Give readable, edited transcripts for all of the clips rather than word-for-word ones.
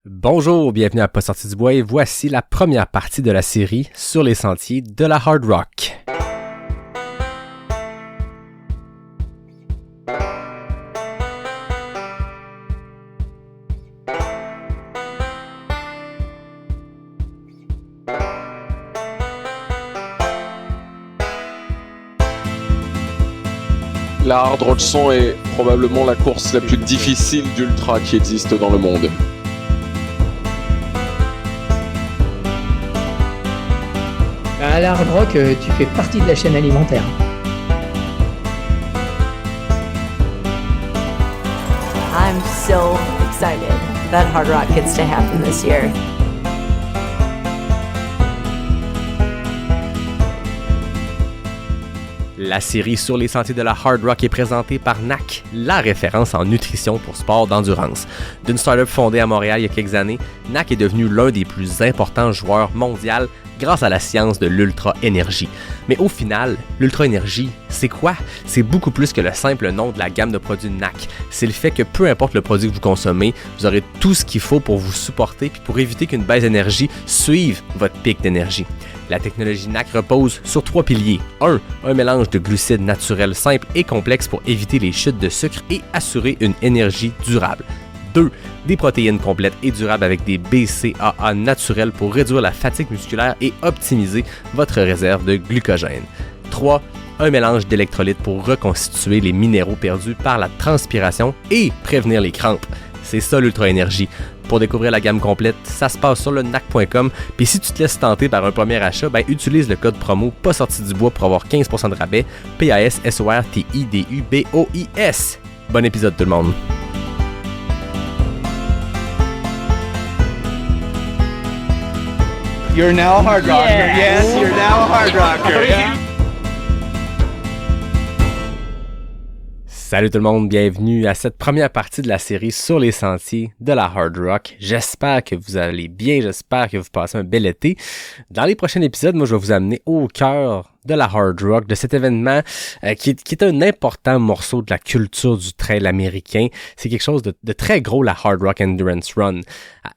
Bonjour, bienvenue à Pas sorti du bois et voici la première partie de la série sur les sentiers de la hard rock. La hard rock son est probablement la course la plus difficile d'ultra qui existe dans le monde. À la hard rock, tu fais partie de la chaîne alimentaire. I'm so excited that Hard Rock gets to happen this year. La série sur les sentiers de la hard rock est présentée par NAC, la référence en nutrition pour sport d'endurance. D'une start-up fondée à Montréal il y a quelques années, NAC est devenu l'un des plus importants joueurs mondiaux grâce à la science de l'ultra-énergie. Mais au final, l'ultra-énergie, c'est quoi? C'est beaucoup plus que le simple nom de la gamme de produits NAC. C'est le fait que peu importe le produit que vous consommez, vous aurez tout ce qu'il faut pour vous supporter et pour éviter qu'une baisse d'énergie suive votre pic d'énergie. La technologie NAC repose sur 3 piliers. 1. Un mélange de glucides naturels simples et complexes pour éviter les chutes de sucre et assurer une énergie durable. 2. Des protéines complètes et durables avec des BCAA naturels pour réduire la fatigue musculaire et optimiser votre réserve de glucogène. 3. Un mélange d'électrolytes pour reconstituer les minéraux perdus par la transpiration et prévenir les crampes. C'est ça l'ultra-énergie. Pour découvrir la gamme complète, ça se passe sur le nac.com. Puis si tu te laisses tenter par un premier achat, utilise le code promo Pas sorti du bois pour avoir 15% de rabais. PASSORTIDUBOIS. Bon épisode tout le monde. You're now a hard rocker. Yes, you're now a hard rocker. Yeah. Salut tout le monde, bienvenue à cette première partie de la série sur les sentiers de la hard rock. J'espère que vous allez bien, j'espère que vous passez un bel été. Dans les prochains épisodes, moi je vais vous amener au cœur de la hard rock, de cet événement qui est un important morceau de la culture du trail américain. C'est quelque chose de très gros, la Hard Rock Endurance Run.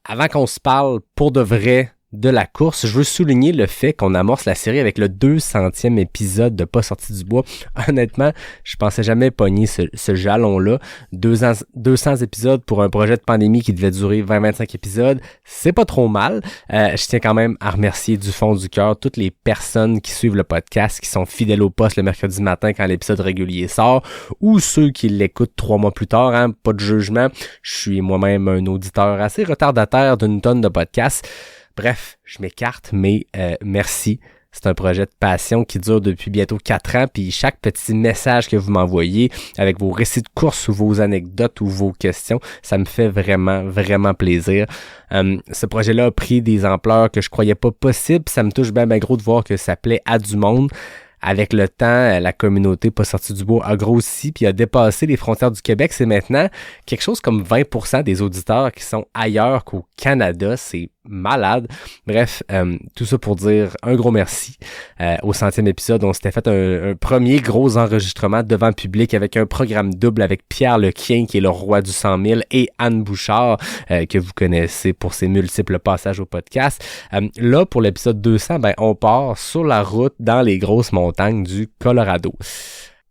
Avant qu'on se parle pour de vrai de la course, je veux souligner le fait qu'on amorce la série avec le 200e épisode de Pas sorti du bois. Honnêtement, je pensais jamais pogner ce jalon-là. 200 épisodes pour un projet de pandémie qui devait durer 20-25 épisodes, c'est pas trop mal. Je tiens quand même à remercier du fond du cœur toutes les personnes qui suivent le podcast, qui sont fidèles au poste le mercredi matin quand l'épisode régulier sort, ou ceux qui l'écoutent 3 mois plus tard, hein, pas de jugement. Je suis moi-même un auditeur assez retardataire d'une tonne de podcasts. Bref, je m'écarte, mais merci. C'est un projet de passion qui dure depuis bientôt 4 ans, puis chaque petit message que vous m'envoyez avec vos récits de course ou vos anecdotes ou vos questions, ça me fait vraiment, vraiment plaisir. Ce projet-là a pris des ampleurs que je croyais pas possibles, ça me touche bien gros de voir que ça plaît à du monde. Avec le temps, la communauté Pas sorti du bois a grossi puis a dépassé les frontières du Québec. C'est maintenant quelque chose comme 20% des auditeurs qui sont ailleurs qu'au Canada. C'est malade. Bref, tout ça pour dire un gros merci. Au 100e épisode, on s'était fait un premier gros enregistrement devant le public avec un programme double avec Pierre Lequien, qui est le roi du 100 000, et Anne Bouchard, que vous connaissez pour ses multiples passages au podcast. Là, pour l'épisode 200, on part sur la route dans les grosses montagnes du Colorado.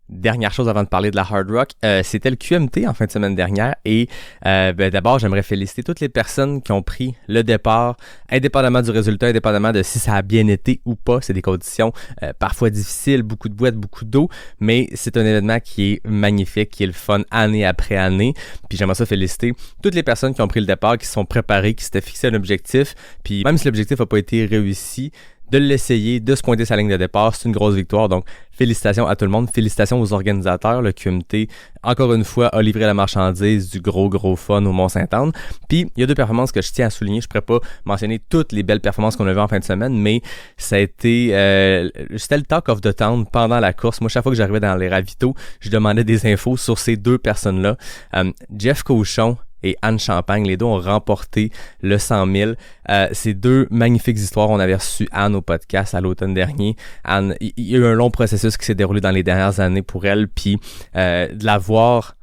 Dernière chose avant de parler de la hard rock, c'était le QMT en fin de semaine dernière et d'abord j'aimerais féliciter toutes les personnes qui ont pris le départ, indépendamment du résultat, indépendamment de si ça a bien été ou pas. C'est des conditions parfois difficiles, beaucoup de boîtes, beaucoup d'eau, mais c'est un événement qui est magnifique, qui est le fun année après année. Puis j'aimerais ça féliciter toutes les personnes qui ont pris le départ, qui se sont préparées, qui s'étaient fixé un objectif, puis même si l'objectif n'a pas été réussi, de l'essayer, de se pointer sa ligne de départ, c'est une grosse victoire. Donc, félicitations à tout le monde, félicitations aux organisateurs. Le QMT, encore une fois, a livré la marchandise du gros fun au Mont-Sainte-Anne. Puis, il y a 2 performances que je tiens à souligner. Je pourrais pas mentionner toutes les belles performances qu'on a vues en fin de semaine, mais ça a été, c'était le talk of the town pendant la course. Moi, chaque fois que j'arrivais dans les ravitaux, je demandais des infos sur ces 2 personnes-là. Jeff Cochon et Anne Champagne, les 2 ont remporté le 100 000. C'est 2 magnifiques histoires. On avait reçu Anne au podcast à l'automne dernier. Anne, il y a eu un long processus qui s'est déroulé dans les dernières années pour elle, puis de la voir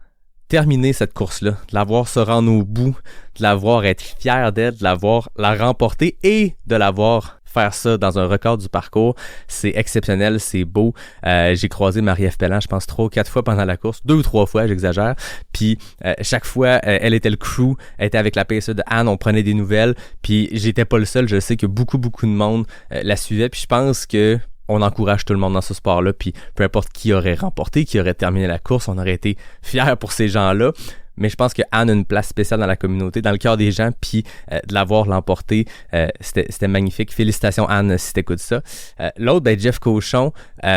terminer cette course-là, de la voir se rendre au bout, de la voir être fière d'elle, de la voir la remporter et de la voir faire ça dans un record du parcours, c'est exceptionnel, c'est beau. J'ai croisé Marie-Ève Pelland, je pense 3 ou 4 fois pendant la course, 2 ou 3 fois, j'exagère. Puis chaque fois, elle était le crew, elle était avec la pacer de Anne, on prenait des nouvelles. Puis j'étais pas le seul, je sais que beaucoup de monde la suivait. Puis je pense que on encourage tout le monde dans ce sport-là. Puis peu importe qui aurait remporté, qui aurait terminé la course, on aurait été fiers pour ces gens-là. Mais je pense que Anne a une place spéciale dans la communauté, dans le cœur des gens, puis de l'avoir l'emporté, c'était magnifique. Félicitations Anne si t'écoutes ça. L'autre, ben Jeff Cochon, il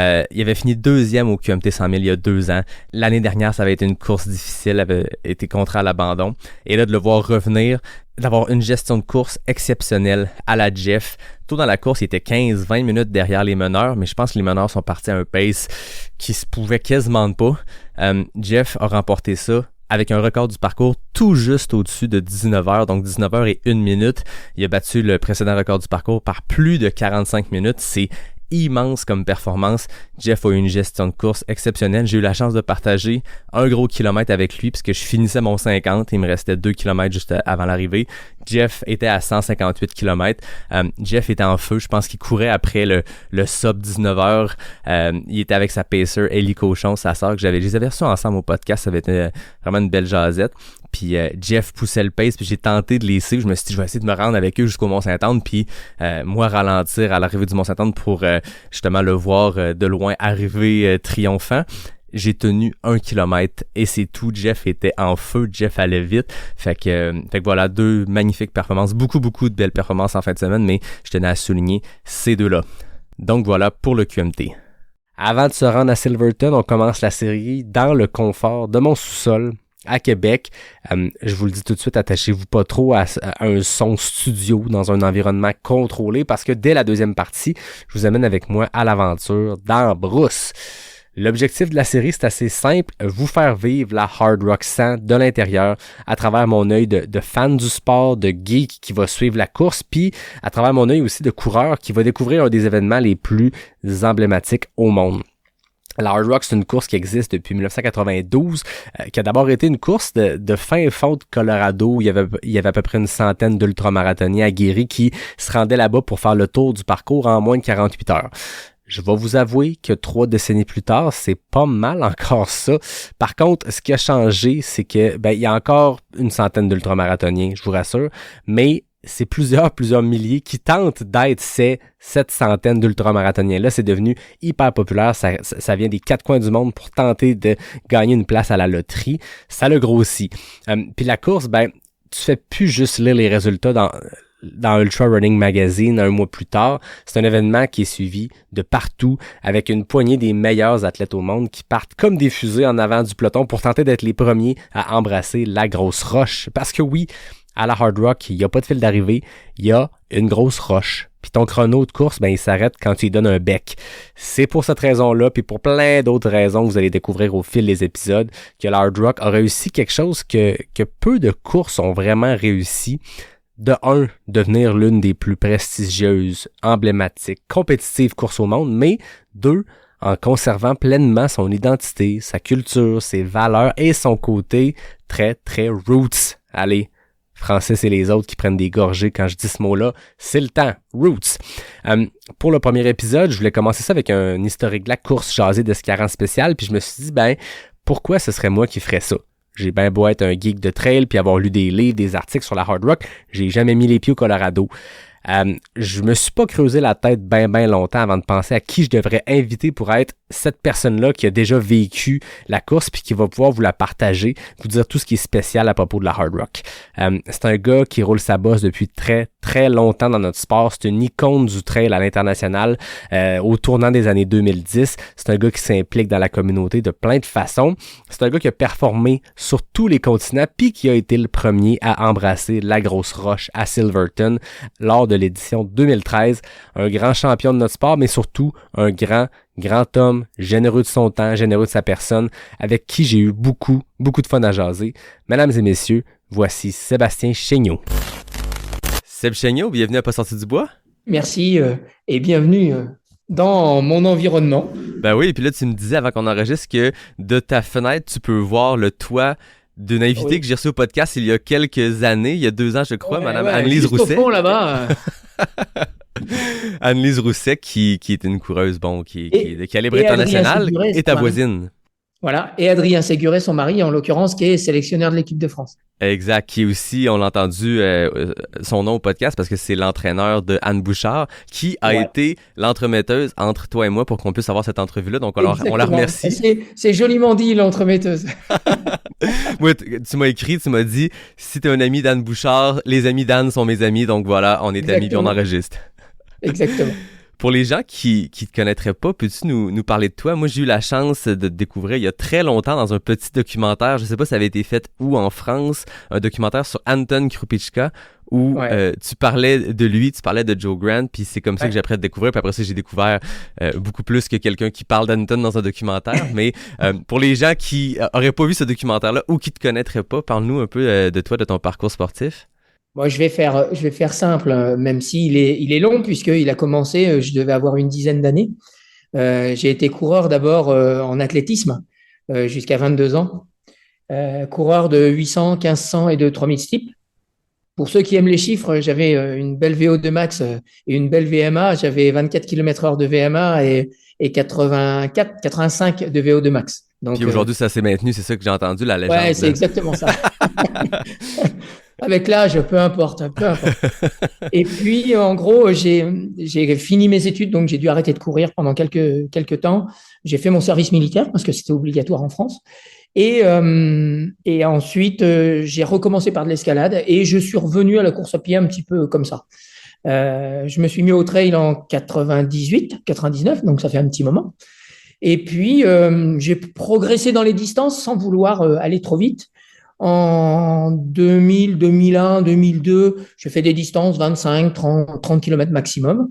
avait fini 2e au QMT 100 000 il y a 2 ans. L'année dernière, ça avait été une course difficile, avait été contraint à l'abandon. Et là, de le voir revenir, d'avoir une gestion de course exceptionnelle à la Jeff. Tôt dans la course, il était 15-20 minutes derrière les meneurs, mais je pense que les meneurs sont partis à un pace qui se pouvait quasiment pas. Jeff a remporté ça avec un record du parcours tout juste au-dessus de 19h, donc 19h et 1 minute. Il a battu le précédent record du parcours par plus de 45 minutes. C'est immense comme performance. Jeff a eu une gestion de course exceptionnelle. J'ai eu la chance de partager un gros kilomètre avec lui puisque je finissais mon 50. Il me restait 2 kilomètres juste avant l'arrivée. Jeff était à 158 km. Jeff était en feu. Je pense qu'il courait après le sub 19h. Il était avec sa pacer, Ellie Cochon, sa sœur, que je les avais reçus ensemble au podcast. Ça avait été vraiment une belle jasette. Puis Jeff poussait le pace, puis j'ai tenté de les suivre. Je me suis dit, je vais essayer de me rendre avec eux jusqu'au Mont-Saint-Anne, puis moi ralentir à l'arrivée du Mont-Saint-Anne pour justement le voir de loin arriver triomphant. J'ai tenu 1 kilomètre et c'est tout. Jeff était en feu, Jeff allait vite. Fait que voilà, 2 magnifiques performances, beaucoup de belles performances en fin de semaine, mais je tenais à souligner ces 2-là. Donc voilà pour le QMT. Avant de se rendre à Silverton, on commence la série dans le confort de mon sous-sol à Québec. Je vous le dis tout de suite, attachez-vous pas trop à un son studio dans un environnement contrôlé parce que dès la deuxième partie, je vous amène avec moi à l'aventure dans Brousse. L'objectif de la série, c'est assez simple, vous faire vivre la Hard Rock 100 de l'intérieur à travers mon œil de fan du sport, de geek qui va suivre la course, puis à travers mon œil aussi de coureur qui va découvrir un des événements les plus emblématiques au monde. La Hard Rock, c'est une course qui existe depuis 1992, qui a d'abord été une course de fin fond de Colorado où il y avait à peu près une centaine d'ultramarathoniens aguerris qui se rendaient là-bas pour faire le tour du parcours en moins de 48 heures. Je vais vous avouer que 3 décennies plus tard, c'est pas mal encore ça. Par contre, ce qui a changé, c'est que il y a encore une centaine d'ultramarathoniens, je vous rassure, mais c'est plusieurs milliers qui tentent d'être cette centaine d'ultramarathoniens-là. C'est devenu hyper populaire. Ça vient des 4 coins du monde pour tenter de gagner une place à la loterie. Ça le grossit. Puis la course, tu fais plus juste lire les résultats dans Ultra Running Magazine un mois plus tard. C'est un événement qui est suivi de partout avec une poignée des meilleurs athlètes au monde qui partent comme des fusées en avant du peloton pour tenter d'être les premiers à embrasser la grosse roche. Parce que oui, à la Hard Rock, il n'y a pas de fil d'arrivée, il y a une grosse roche. Puis ton chrono de course, il s'arrête quand tu lui donnes un bec. C'est pour cette raison-là, puis pour plein d'autres raisons que vous allez découvrir au fil des épisodes, que la Hard Rock a réussi quelque chose que peu de courses ont vraiment réussi. De 1, devenir l'une des plus prestigieuses, emblématiques, compétitives courses au monde, mais 2, en conservant pleinement son identité, sa culture, ses valeurs et son côté très, très roots. Allez, Francis et les autres qui prennent des gorgées quand je dis ce mot-là, c'est le temps, roots. Pour le premier épisode, je voulais commencer ça avec un historique de la course jasé d'Escaran spécial, puis je me suis dit, pourquoi ce serait moi qui ferais ça? J'ai bien beau être un geek de trail puis avoir lu des livres, des articles sur la Hard Rock, j'ai jamais mis les pieds au Colorado. Je me suis pas creusé la tête bien longtemps avant de penser à qui je devrais inviter pour être cette personne-là qui a déjà vécu la course puis qui va pouvoir vous la partager, vous dire tout ce qui est spécial à propos de la Hard Rock. C'est un gars qui roule sa bosse depuis très longtemps dans notre sport. C'est une icône du trail à l'international au tournant des années 2010. C'est un gars qui s'implique dans la communauté de plein de façons. C'est un gars qui a performé sur tous les continents puis qui a été le premier à embrasser la grosse roche à Silverton lors de l'édition 2013. Un grand champion de notre sport, mais surtout un grand homme, généreux de son temps, généreux de sa personne, avec qui j'ai eu beaucoup de fun à jaser. Mesdames et messieurs, voici Sébastien Chéniaud. Seb Chéniaud, bienvenue à Pas sorti du bois. Merci et bienvenue dans mon environnement. Ben oui, et puis là, tu me disais avant qu'on enregistre que de ta fenêtre, tu peux voir le toit d'une invitée que j'ai reçue au podcast il y a quelques années, il y a 2 ans, je crois, Madame Anne-Lise juste Rousset. au fond, là-bas. Anne-Lise Rousset, qui est une coureuse, qui est de calibre et Adrien international, Séguret, et ta son mari. voisine. Voilà. Et Adrien Séguret, son mari, en l'occurrence, qui est sélectionneur de l'équipe de France. Exact, qui est aussi, on l'a entendu son nom au podcast parce que c'est l'entraîneur de Anne Bouchard, qui a été l'entremetteuse entre toi et moi pour qu'on puisse avoir cette entrevue-là. Donc, on la remercie. C'est joliment dit, l'entremetteuse. Oui, tu m'as écrit, tu m'as dit, si t'es un ami d'Anne Bouchard, les amis d'Anne sont mes amis, donc voilà, on est amis puis on enregistre. Exactement. Pour les gens qui te connaîtraient pas, peux-tu nous parler de toi? Moi, j'ai eu la chance de te découvrir il y a très longtemps dans un petit documentaire. Je sais pas si ça avait été fait où en France, un documentaire sur Anton Krupicka où tu parlais de lui, tu parlais de Joe Grant, puis c'est comme ça que j'ai appris à te découvrir. Puis après ça, j'ai découvert beaucoup plus que quelqu'un qui parle d'Anton dans un documentaire. Mais pour les gens qui auraient pas vu ce documentaire-là ou qui te connaîtraient pas, parle-nous un peu de toi, de ton parcours sportif. Moi, je vais faire simple, même s'il est long, puisqu'il a commencé, je devais avoir une dizaine d'années. J'ai été coureur d'abord en athlétisme jusqu'à 22 ans. Coureur de 800, 1500 et de 3000 steeple. Pour ceux qui aiment les chiffres, j'avais une belle VO2 max et une belle VMA. J'avais 24 km/h de VMA et 85 de VO2 max. Donc, puis aujourd'hui, ça s'est maintenu, c'est ça que j'ai entendu, la légende. Ouais, c'est exactement ça. Avec l'âge, peu importe. Et puis, en gros, j'ai fini mes études, donc j'ai dû arrêter de courir pendant quelques temps. J'ai fait mon service militaire parce que c'était obligatoire en France. Et ensuite, j'ai recommencé par de l'escalade et je suis revenu à la course à pied un petit peu comme ça. Je me suis mis au trail en 99, donc ça fait un petit moment. Et puis, j'ai progressé dans les distances sans vouloir aller trop vite. En 2000, 2001, 2002, je fais des distances 25, 30 km maximum.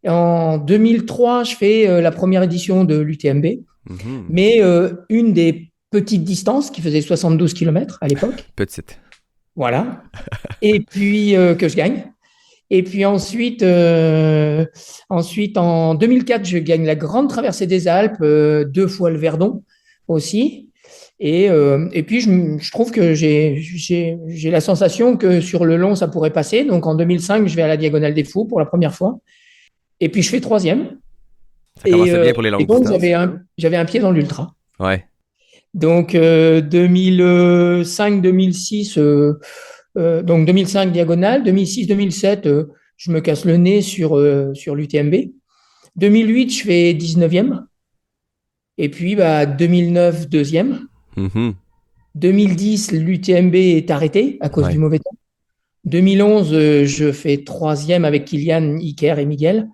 Et en 2003, je fais la première édition de l'UTMB, mais une des petites distances qui faisait 72 km à l'époque. Petite. Voilà. Et puis, que je gagne. Et puis ensuite, en 2004, je gagne la grande traversée des Alpes, 2 fois le Verdon aussi. Et puis, je trouve que j'ai la sensation que sur le long, ça pourrait passer. Donc, en 2005, je vais à la Diagonale des Fous pour la première fois. Et puis, je fais 3e. Ça commençait bien pour les longues distances. Donc, j'avais un pied dans l'ultra. Ouais. Donc, 2005, 2006, donc 2005 Diagonale. 2006, 2007, je me casse le nez sur l'UTMB. 2008, je fais 19e. Et puis, 2009, 2e. 2010, l'UTMB est arrêté à cause du mauvais temps. 2011, je fais 3e avec Kylian, Iker et Miguel.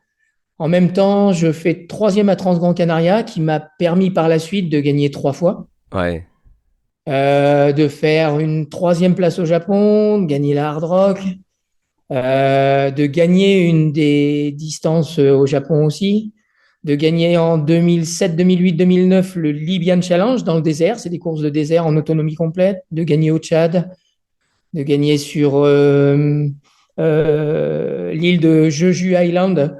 En même temps, je fais 3e à Transgran Canaria, qui m'a permis par la suite de gagner 3 fois. Ouais. De faire une 3e place au Japon, de gagner la Hard Rock, de gagner une des distances au Japon aussi, de gagner en 2007, 2008, 2009 le Libyan Challenge dans le désert, c'est des courses de désert en autonomie complète, de gagner au Tchad, de gagner sur l'île de Jeju Island,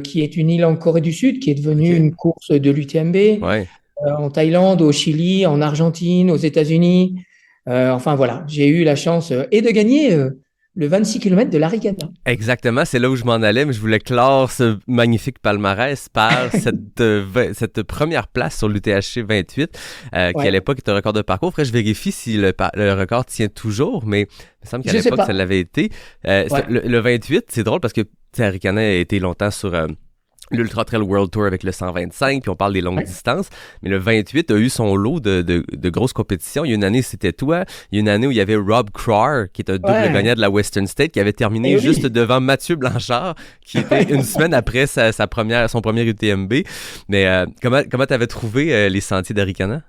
qui est une île en Corée du Sud, qui est devenue une course de l'UTMB, en Thaïlande, au Chili, en Argentine, aux États-Unis. Enfin voilà, j'ai eu la chance et de gagner le 26 km de l'Arigana. Exactement, c'est là où je m'en allais, mais je voulais clore ce magnifique palmarès par cette première place sur l'UTHC 28, qui à l'époque était un record de parcours. Après, je vérifie si le record tient toujours, mais il me semble qu'à l'époque, ça l'avait été. Le 28, c'est drôle parce que Arikana a été longtemps sur l'Ultra Trail World Tour avec le 125, puis on parle des longues distances, mais le 28 a eu son lot de grosses compétitions. Il y a une année, c'était toi. Il y a une année où il y avait Rob Crowar, qui est un double gagnant de la Western State, qui avait terminé juste devant Mathieu Blanchard, qui était une semaine après son premier UTMB. Mais comment t'avais trouvé les sentiers d'Arikana?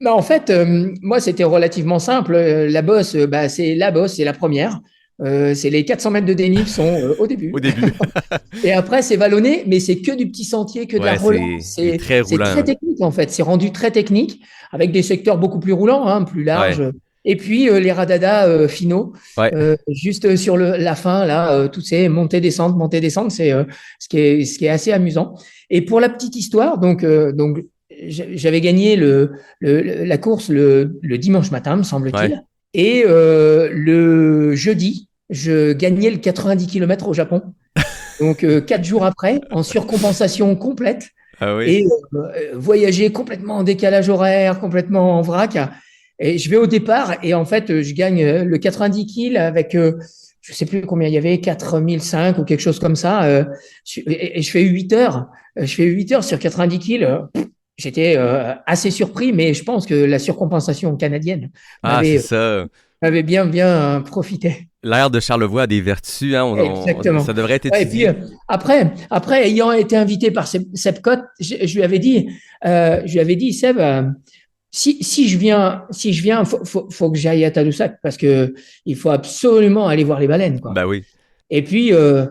En fait, moi, c'était relativement simple. La bosse, c'est la première. C'est les 400 mètres de dénive sont au début. Et après, c'est vallonné, mais c'est que du petit sentier, que de la relance. C'est très roulant. C'est très technique, en fait. C'est rendu très technique, avec des secteurs beaucoup plus roulants, plus larges. Ouais. Et puis, les radadas finaux, juste sur la fin, là, toutes ces montées-descentes, c'est ce qui est assez amusant. Et pour la petite histoire, donc j'avais gagné la course le dimanche matin, me semble-t-il. Ouais. Et le jeudi, je gagnais le 90 km au Japon. Donc, 4 jours après, en surcompensation complète. Ah oui. Et voyager complètement en décalage horaire, complètement en vrac. Et je vais au départ et en fait, je gagne le 90 kg avec, je sais plus combien il y avait, 4005 ou quelque chose comme ça. Et je fais 8 heures. Je fais 8 heures sur 90 kg. J'étais assez surpris, mais je pense que la surcompensation canadienne Ah, c'est m'avait ça. m'avait bien profité. L'air de Charlevoix a des vertus, hein. Exactement. Ça devrait être Ouais, et puis étudié. après, ayant été invité par Seb Cotte, je lui avais dit, Seb, si je viens, faut que j'aille à Tadoussac parce que il faut absolument aller voir les baleines, quoi. Ben oui. Et puis, de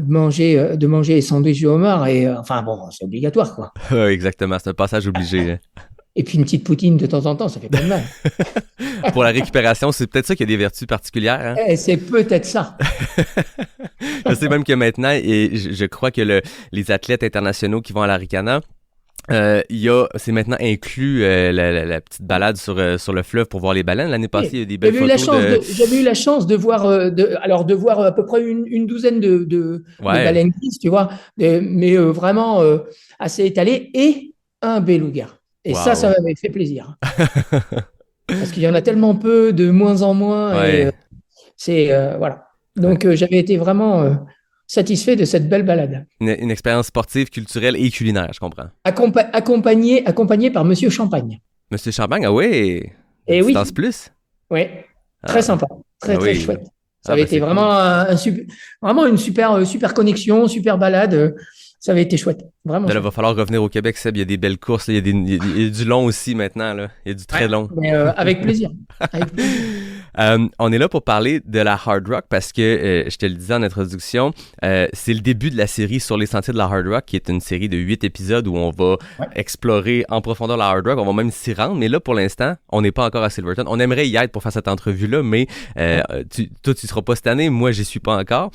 manger les sandwichs de homard enfin bon, c'est obligatoire, quoi. Exactement, c'est un passage obligé, hein. Et puis une petite poutine de temps en temps, ça fait pas de mal. Pour la récupération, c'est peut-être ça qui a des vertus particulières, hein. Et c'est peut-être ça. Je sais même que maintenant, et je crois que les athlètes internationaux qui vont à l'Arikana, c'est maintenant inclus la petite balade sur le fleuve pour voir les baleines. L'année passée, il y a des belles photos J'avais eu la chance de voir, de voir à peu près une douzaine de Ouais. baleines grises, tu vois, mais vraiment assez étalées, et un beluga. Et Wow. ça m'avait fait plaisir. Parce qu'il y en a tellement peu, de moins en moins, Ouais. et voilà. Donc j'avais été vraiment satisfait de cette belle balade. Une expérience sportive, culturelle et culinaire, je comprends. Accompagné par Monsieur Champagne. Monsieur Champagne, ah ouais, Et oui, distance plus. oui, très sympa, très Ah oui. chouette. Ça Ah, avait ben, été c'est vraiment vraiment une super connexion, super balade. Ça avait été chouette, vraiment. Là, il chouette. va falloir revenir au Québec, Seb. Il y a des belles courses, là. Il y a du long aussi maintenant, là. Il y a du très Ouais, long. mais avec plaisir. Avec plaisir. On est là pour parler de la Hard Rock parce que, je te le disais en introduction, c'est le début de la série Sur les sentiers de la Hard Rock, qui est une série de 8 épisodes où on va explorer en profondeur la Hard Rock. On va même s'y rendre, mais là, pour l'instant, on n'est pas encore à Silverton. On aimerait y être pour faire cette entrevue-là, mais toi, tu seras pas cette année. Moi, j'y suis pas encore.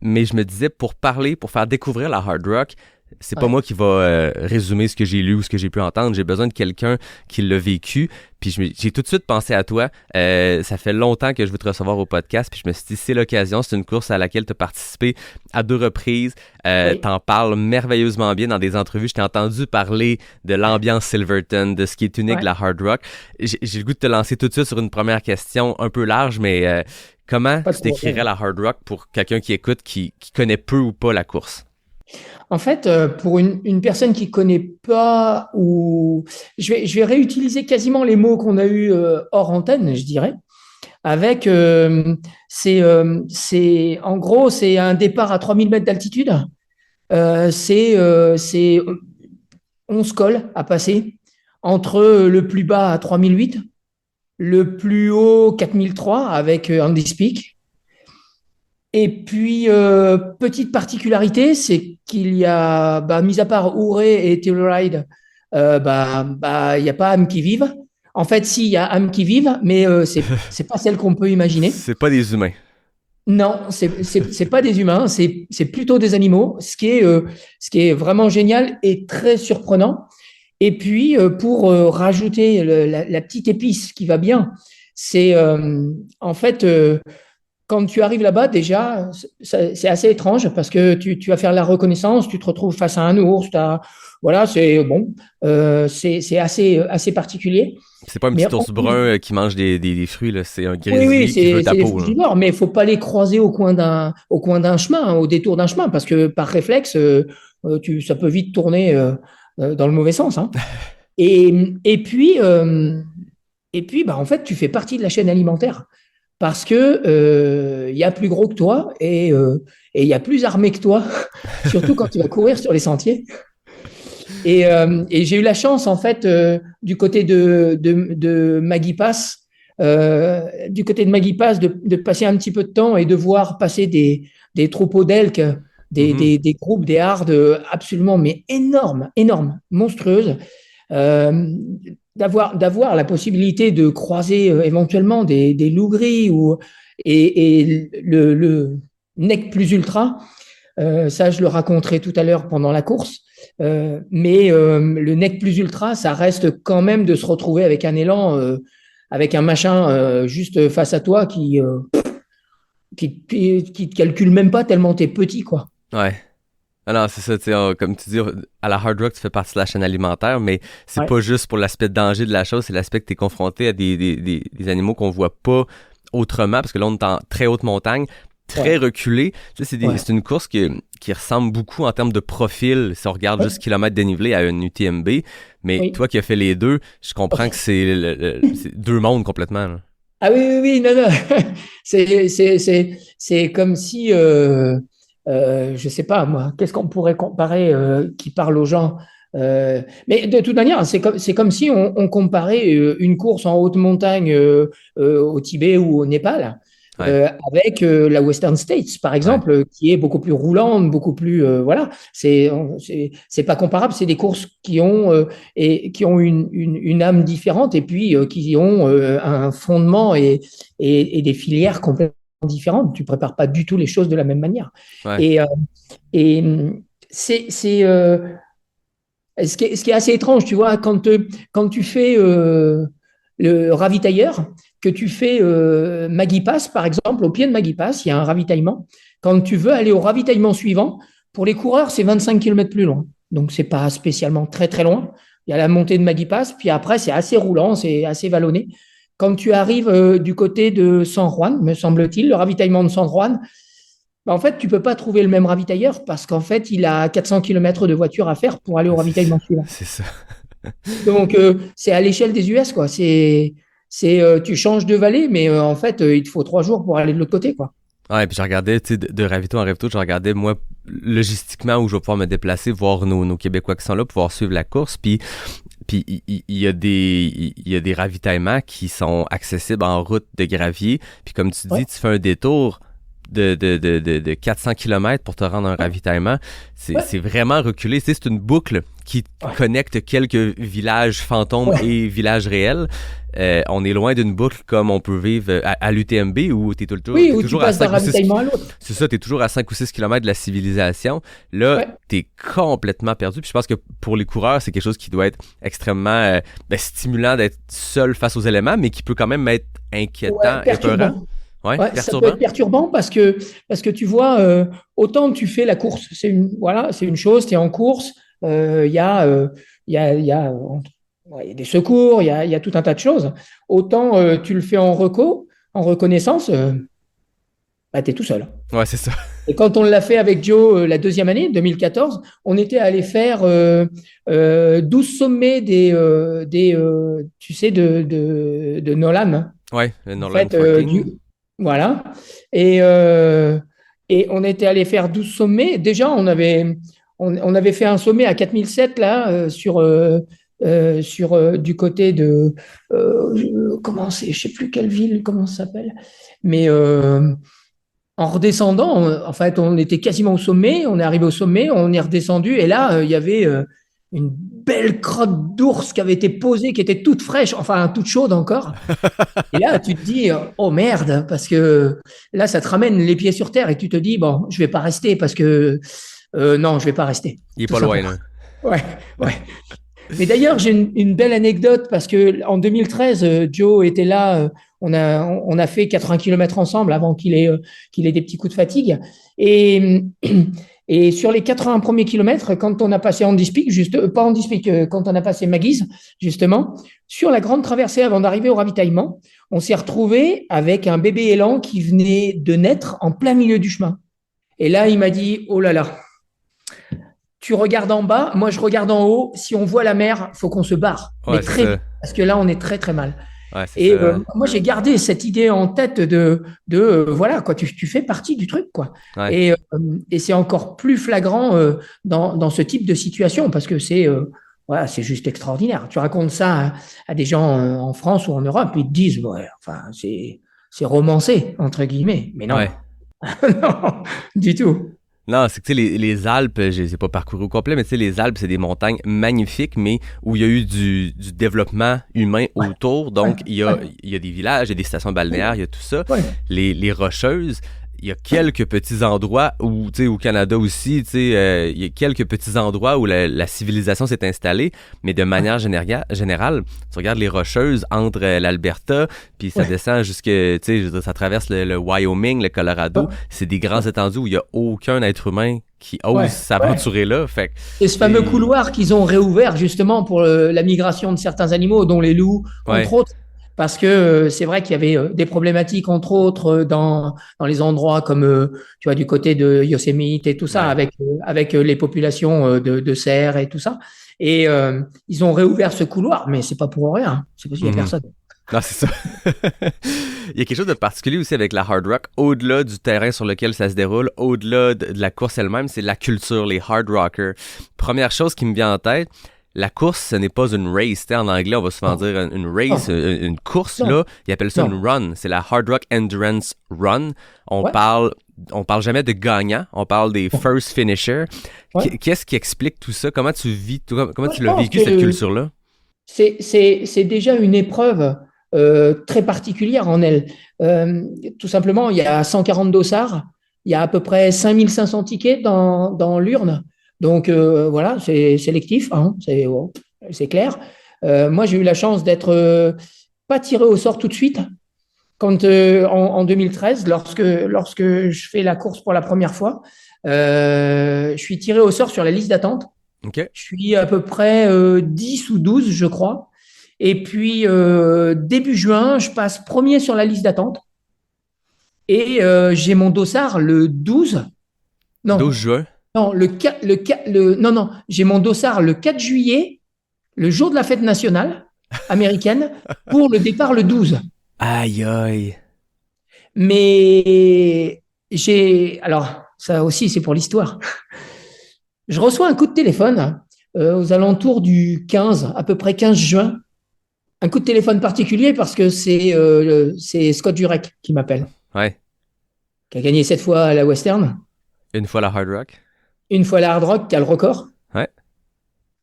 Mais je me disais, pour faire découvrir la Hard Rock, c'est pas moi qui va résumer ce que j'ai lu ou ce que j'ai pu entendre. J'ai besoin de quelqu'un qui l'a vécu. Puis j'ai tout de suite pensé à toi. Ça fait longtemps que je veux te recevoir au podcast. Puis je me suis dit, c'est l'occasion. C'est une course à laquelle tu as participé à 2 reprises. Oui. T'en parles merveilleusement bien dans des entrevues. Je t'ai entendu parler de l'ambiance Silverton, de ce qui est unique de la Hard Rock. J'ai le goût de te lancer tout de suite sur une première question un peu large, mais comment tu décrirais la Hard Rock pour quelqu'un qui écoute, qui connaît peu ou pas la course? En fait, pour une personne qui connaît pas, ou je vais réutiliser quasiment les mots qu'on a eu hors antenne, je dirais. Avec c'est en gros, c'est un départ à 3000 mètres d'altitude. C'est 11 cols à passer entre le plus bas à 3008, le plus haut 4003 avec Andy's Peak. Et puis, petite particularité, c'est qu'il y a, mis à part Ouré et Telluride, il n'y a pas âmes qui vivent. En fait, si, il y a âmes qui vivent, mais c'est pas celle qu'on peut imaginer. C'est pas des humains. Non, c'est pas des humains, c'est plutôt des animaux, ce qui est vraiment génial et très surprenant. Et puis, pour rajouter la petite épice qui va bien, c'est en fait, quand tu arrives là-bas, déjà, c'est assez étrange parce que tu vas faire la reconnaissance, tu te retrouves face à un ours, voilà, c'est bon, c'est assez particulier. C'est pas un petit ours brun qui mange des fruits, là. C'est un grizzly Oui, qui veut ta c'est des peau. frugivores, mais il faut pas les croiser au coin d'un chemin, au détour d'un chemin, parce que par réflexe, ça peut vite tourner dans le mauvais sens, hein. Et puis, en fait, tu fais partie de la chaîne alimentaire parce que y a plus gros que toi et il y a plus armé que toi, surtout quand tu vas courir sur les sentiers. Et j'ai eu la chance, en fait, du côté de Maggie Pass, de passer un petit peu de temps et de voir passer des troupeaux d'elques, des groupes, des hardes absolument, mais énormes, monstrueuses. D'avoir la possibilité de croiser éventuellement des loups gris et le nec plus ultra, ça je le raconterai tout à l'heure pendant la course. Mais le nec plus ultra, ça reste quand même de se retrouver avec un élan, avec un machin juste face à toi qui te calcule même pas tellement t'es petit, quoi. Ouais. Ah non, c'est ça, tu sais, comme tu dis, à la Hard Rock, tu fais partie de la chaîne alimentaire, mais c'est Ouais. pas juste pour l'aspect de danger de la chose, c'est l'aspect que t'es confronté à des animaux qu'on voit pas autrement, parce que là, on est en très haute montagne, très reculé. Tu sais, c'est une course qui ressemble beaucoup en termes de profil, si on regarde juste kilomètre dénivelé à une UTMB, mais toi qui as fait les deux, je comprends que c'est deux mondes complètement, là. Ah oui, oui, oui, non, non. C'est comme si, je sais pas, moi, qu'est-ce qu'on pourrait comparer qui parle aux gens? Mais de toute manière, c'est comme si on comparait une course en haute montagne au Tibet ou au Népal avec la Western States, par exemple, qui est beaucoup plus roulante, beaucoup plus, voilà. C'est pas comparable. C'est des courses qui ont une âme différente et puis qui ont un fondement et des filières complètement différentes. Tu prépares pas du tout les choses de la même manière. Ouais. Et c'est ce qui est assez étrange, tu vois, quand tu fais le ravitailleur, que tu fais Maggie Pass, par exemple, au pied de Maggie Pass, il y a un ravitaillement. Quand tu veux aller au ravitaillement suivant, pour les coureurs, c'est 25 km plus loin. Donc, c'est pas spécialement très, très loin. Il y a la montée de Maggie Pass, puis après, c'est assez roulant, c'est assez vallonné. Quand tu arrives du côté de San Juan, me semble-t-il, le ravitaillement de San Juan, en fait, tu peux pas trouver le même ravitailleur parce qu'en fait, il a 400 km de voiture à faire pour aller au ravitaillement suivant. C'est ça. Donc, c'est à l'échelle des US, quoi. Tu changes de vallée, mais en fait, il te faut 3 jours pour aller de l'autre côté, quoi. Ouais, puis je regardais, tu sais, de ravito en ravito, je regardais, moi, logistiquement, où je vais pouvoir me déplacer, voir nos Québécois qui sont là, pouvoir suivre la course, puis il y a des ravitaillements qui sont accessibles en route de gravier, puis comme tu dis, tu fais un détour de 400 km pour te rendre à un ravitaillement. C'est vraiment reculé. Tu sais, c'est une boucle qui connecte quelques villages fantômes et villages réels. On est loin d'une boucle comme on peut vivre à l'UTMB où t'es toujours à 5 ou 6 C'est ça, t'es toujours à 5 ou 6 km de la civilisation. Là, t'es complètement perdu. Puis je pense que pour les coureurs, c'est quelque chose qui doit être extrêmement stimulant d'être seul face aux éléments, mais qui peut quand même être inquiétant, épeurant. Ça peut être perturbant parce que tu vois, autant tu fais la course, c'est une chose, tu es en course, il y a des secours, il y a tout un tas de choses. Autant tu le fais en reconnaissance, tu es tout seul. Ouais, c'est ça. Et quand on l'a fait avec Joe la deuxième année, 2014, on était allé faire 12 sommets tu sais, de Nolan. Ouais, Nolan 14. Voilà. Et on était allé faire 12 sommets. Déjà, on avait fait un sommet à 4007 là, du côté de je sais plus quelle ville, comment ça s'appelle. Mais en redescendant, en fait, on était quasiment au sommet. On est arrivé au sommet, on est redescendu et là, il y avait une belle crotte d'ours qui avait été posée, qui était toute fraîche, enfin toute chaude encore. Et là, tu te dis, oh merde, parce que là, ça te ramène les pieds sur terre et tu te dis, bon, je vais pas rester parce que non, je vais pas rester. Il est pas loin, là. Ouais. Mais d'ailleurs, j'ai une belle anecdote parce que en 2013, Joe était là. On a fait 80 km ensemble avant qu'il ait des petits coups de fatigue. Et sur les 80 premiers kilomètres, quand on a passé Andy-Speak, pas Andy-Speak, quand on a passé Maguise, justement, sur la grande traversée avant d'arriver au ravitaillement, on s'est retrouvé avec un bébé élan qui venait de naître en plein milieu du chemin. Et là, il m'a dit, oh là là, tu regardes en bas, moi je regarde en haut, si on voit la mer, faut qu'on se barre. Ouais, mais parce que là, on est très très mal. Ouais, et moi, j'ai gardé cette idée en tête de voilà, quoi, tu fais partie du truc, quoi. Ouais. Et c'est encore plus flagrant dans ce type de situation parce que c'est juste extraordinaire. Tu racontes ça à des gens en France ou en Europe, ils te disent, c'est romancé, entre guillemets. Mais non, non, du tout. Non, c'est que tu sais, les Alpes, je les ai pas parcouru au complet, mais tu sais, les Alpes, c'est des montagnes magnifiques, mais où il y a eu du développement humain autour. Donc, il y a des villages, il y a des stations balnéaires, il y a tout ça. Ouais. Les Rocheuses, il y a quelques petits endroits où, tu sais, au Canada aussi, tu sais, il y a quelques petits endroits où la civilisation s'est installée, mais de manière générale, tu regardes les Rocheuses entre l'Alberta, puis ça descend jusque, tu sais, je veux dire, ça traverse le Wyoming, le Colorado, c'est des grands étendues où il y a aucun être humain qui ose s'aventurer là. Fait que, et ce fameux couloir qu'ils ont réouvert justement pour la migration de certains animaux, dont les loups, entre autres. Parce que c'est vrai qu'il y avait des problématiques, entre autres, dans les endroits comme, tu vois, du côté de Yosemite et tout ça, avec les populations de cerfs et tout ça. Et ils ont réouvert ce couloir, mais c'est pas pour rien. C'est parce qu'il y a personne. Non, c'est ça. Il y a quelque chose de particulier aussi avec la hard rock, au-delà du terrain sur lequel ça se déroule, au-delà de la course elle-même, c'est la culture, les hard rockers. Première chose qui me vient en tête, la course, ce n'est pas une race. En anglais, on va souvent dire une race, une course, là. Ils appellent ça une run. C'est la Hard Rock Endurance Run. On parle jamais de gagnants. On parle des first finishers. Qu'est-ce qui explique tout ça? Comment tu vis, comment tu l'as vécu, cette culture-là? C'est déjà une épreuve très particulière en elle. Tout simplement, il y a 140 dossards. Il y a à peu près 5500 tickets dans l'urne. Donc voilà, c'est sélectif, hein, c'est clair. Moi, j'ai eu la chance d'être pas tiré au sort tout de suite. Quand en 2013, lorsque je fais la course pour la première fois, je suis tiré au sort sur la liste d'attente. Okay. Je suis à peu près 10 ou 12, je crois. Et puis début juin, je passe premier sur la liste d'attente. Et j'ai mon dossard le 12. Non. 12 juin. Non, non, j'ai mon dossard le 4 juillet, le jour de la fête nationale américaine, pour le départ le 12. Aïe, aïe. Mais alors, ça aussi, c'est pour l'histoire. Je reçois un coup de téléphone aux alentours du 15, à peu près 15 juin. Un coup de téléphone particulier parce que c'est Scott Jurek qui m'appelle. Ouais. Qui a gagné 7 fois à la Western. Une fois la Hard Rock. Une fois la Hard Rock, qui a le record. Ouais.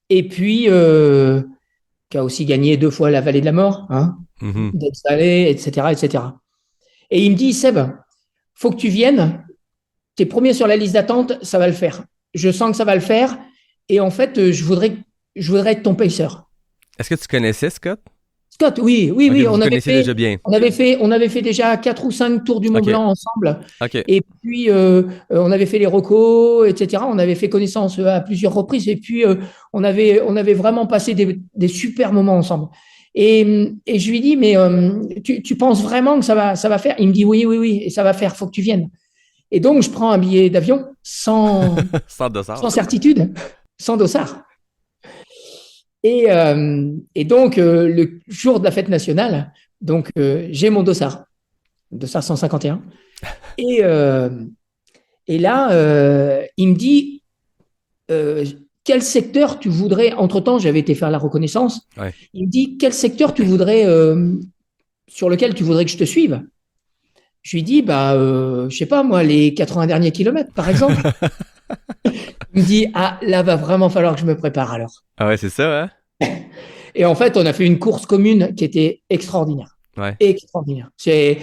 Et puis, qui a aussi gagné 2 fois la Vallée de la Mort, hein, d'être salé, etc., etc. Et il me dit, Seb, faut que tu viennes. T'es premier sur la liste d'attente, ça va le faire. Je sens que ça va le faire. Et en fait, je voudrais être ton pacer. Est-ce que tu connaissais Scott? Scott, oui. Okay, on avait fait déjà bien. On avait fait déjà 4 ou 5 tours du Mont Blanc ensemble. Okay. Et puis, on avait fait les recos, etc. On avait fait connaissance à plusieurs reprises. Et puis, on avait vraiment passé des super moments ensemble. Et je lui dis, mais tu penses vraiment que ça va faire? Il me dit, oui, et ça va faire, faut que tu viennes. Et donc, je prends un billet d'avion sans certitude, sans dossard. Et donc, le jour de la fête nationale, donc j'ai mon dossard 151. Et là, il me dit, quel secteur tu voudrais, entre-temps, j'avais été faire la reconnaissance, il me dit, quel secteur tu voudrais, sur lequel tu voudrais que je te suive? Je lui dis, je sais pas, moi, les 80 derniers kilomètres, par exemple. Il me dit, là, va vraiment falloir que je me prépare alors. Ah ouais, c'est ça, hein? Et en fait, on a fait une course commune qui était extraordinaire. Ouais. Extraordinaire. C'est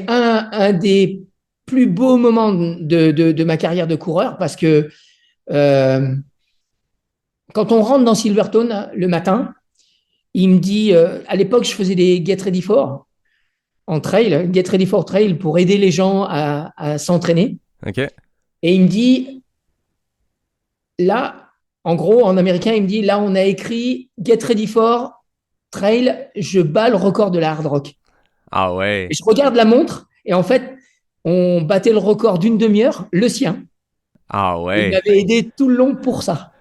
un des plus beaux moments de ma carrière de coureur parce que quand on rentre dans Silverstone le matin, il me dit, à l'époque, je faisais des Get Ready For en trail, Get Ready For Trail pour aider les gens à s'entraîner. Okay. Et il me dit, là, en gros, en américain, il me dit, là, on a écrit Get Ready For Trail, je bats le record de la hard rock. Ah ouais. Et je regarde la montre et en fait, on battait le record d'une demi-heure, le sien. Ah ouais. Il m'avait aidé tout le long pour ça.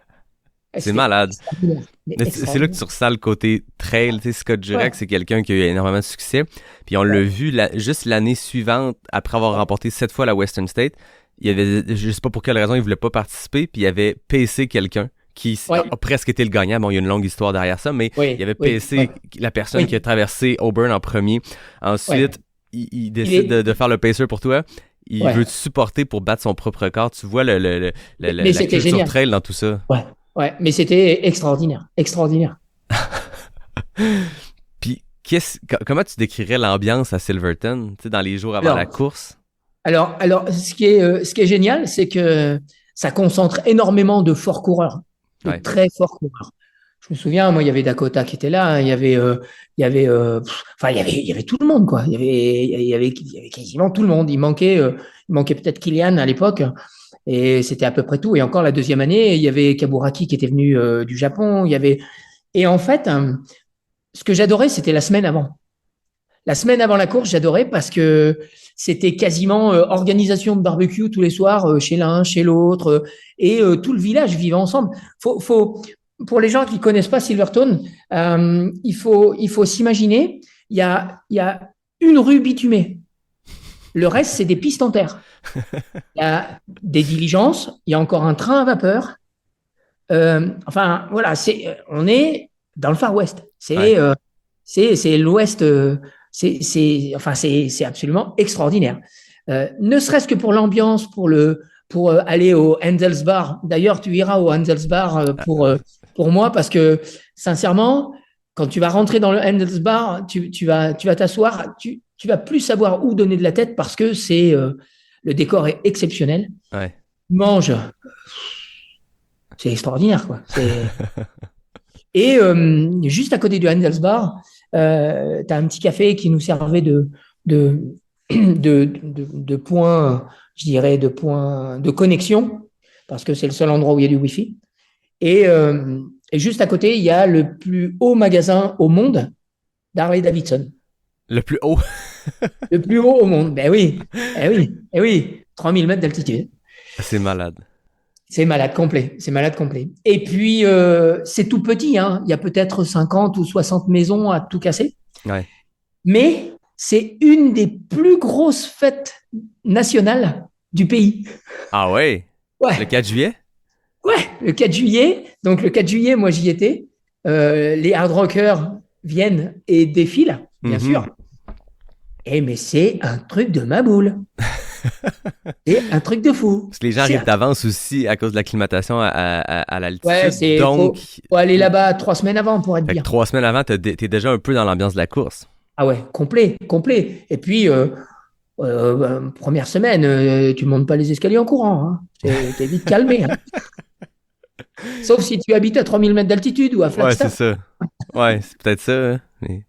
C'est malade. C'est là que tu ressens le côté trail. Tu sais, Scott Jurek, c'est quelqu'un qui a eu énormément de succès. Puis on l'a vu juste l'année suivante, après avoir remporté 7 fois la Western State. Il y avait, je sais pas pour quelle raison, il voulait pas participer. Puis il avait PC quelqu'un qui a presque été le gagnant. Bon, il y a une longue histoire derrière ça, mais il avait PC la personne qui a traversé Auburn en premier. Ensuite, il décide de faire le pacer pour toi. Il veut te supporter pour battre son propre record. Tu vois la culture génial. Trail dans tout ça. Ouais, mais c'était extraordinaire. Puis, comment tu décrirais l'ambiance à Silverton, tu sais, dans les jours avant la course? Alors, ce qui est génial, c'est que ça concentre énormément de forts coureurs, de Ouais. très forts coureurs. Je me souviens, moi, il y avait Dakota qui était là, il y avait tout le monde, quoi. Il y avait quasiment tout le monde. Il manquait peut-être Kylian à l'époque, et c'était à peu près tout. Et encore la deuxième année, il y avait Kaburaki qui était venu du Japon. Et en fait, ce que j'adorais, c'était la semaine avant. La semaine avant la course, j'adorais parce que c'était quasiment organisation de barbecue tous les soirs chez l'un, chez l'autre, et tout le village vivait ensemble. Pour les gens qui connaissent pas Silverstone, il faut s'imaginer, il y a une rue bitumée. Le reste, c'est des pistes en terre. Il y a des diligences, il y a encore un train à vapeur. Enfin, voilà, on est dans le Far West. Ouais. C'est l'Ouest. C'est absolument extraordinaire. Ne serait-ce que pour l'ambiance, pour aller au Handelsbar. D'ailleurs, tu iras au Handelsbar pour moi parce que sincèrement, quand tu vas rentrer dans le Handelsbar, tu vas t'asseoir, tu vas plus savoir où donner de la tête parce que le décor est exceptionnel. Ouais. Tu manges, c'est extraordinaire, quoi. Et juste à côté du Handelsbar, tu as un petit café qui nous servait de point, je dirais, de point de connexion, parce que c'est le seul endroit où il y a du Wi-Fi. Et juste à côté, il y a le plus haut magasin au monde d'Harley Davidson. Le plus haut. Le plus haut au monde. Ben oui, eh oui, 3000 mètres d'altitude. C'est malade. C'est malade complet, c'est malade complet. Et puis, c'est tout petit, hein. Il y a peut-être 50 ou 60 maisons à tout casser. Ouais. Mais c'est une des plus grosses fêtes nationales du pays. Ah ouais? Ouais, Le 4 juillet? ouais, le 4 juillet. Donc, le 4 juillet, moi, j'y étais. Les hard rockers viennent et défilent, bien sûr. Mais c'est un truc de ma boule. C'est un truc de fou. Parce que les gens arrivent d'avance aussi à cause de l'acclimatation à l'altitude. Ouais, Donc, faut aller là-bas 3 semaines avant pour être bien. 3 semaines avant, t'es déjà un peu dans l'ambiance de la course. Ah ouais, complet. Et puis, première semaine, tu montes pas les escaliers en courant. Hein. T'es vite calmé. Hein. Sauf si tu habites à 3000 mètres d'altitude ou à Flagstaff. Ouais, c'est ça. Ouais, c'est peut-être ça. Hein. Mais...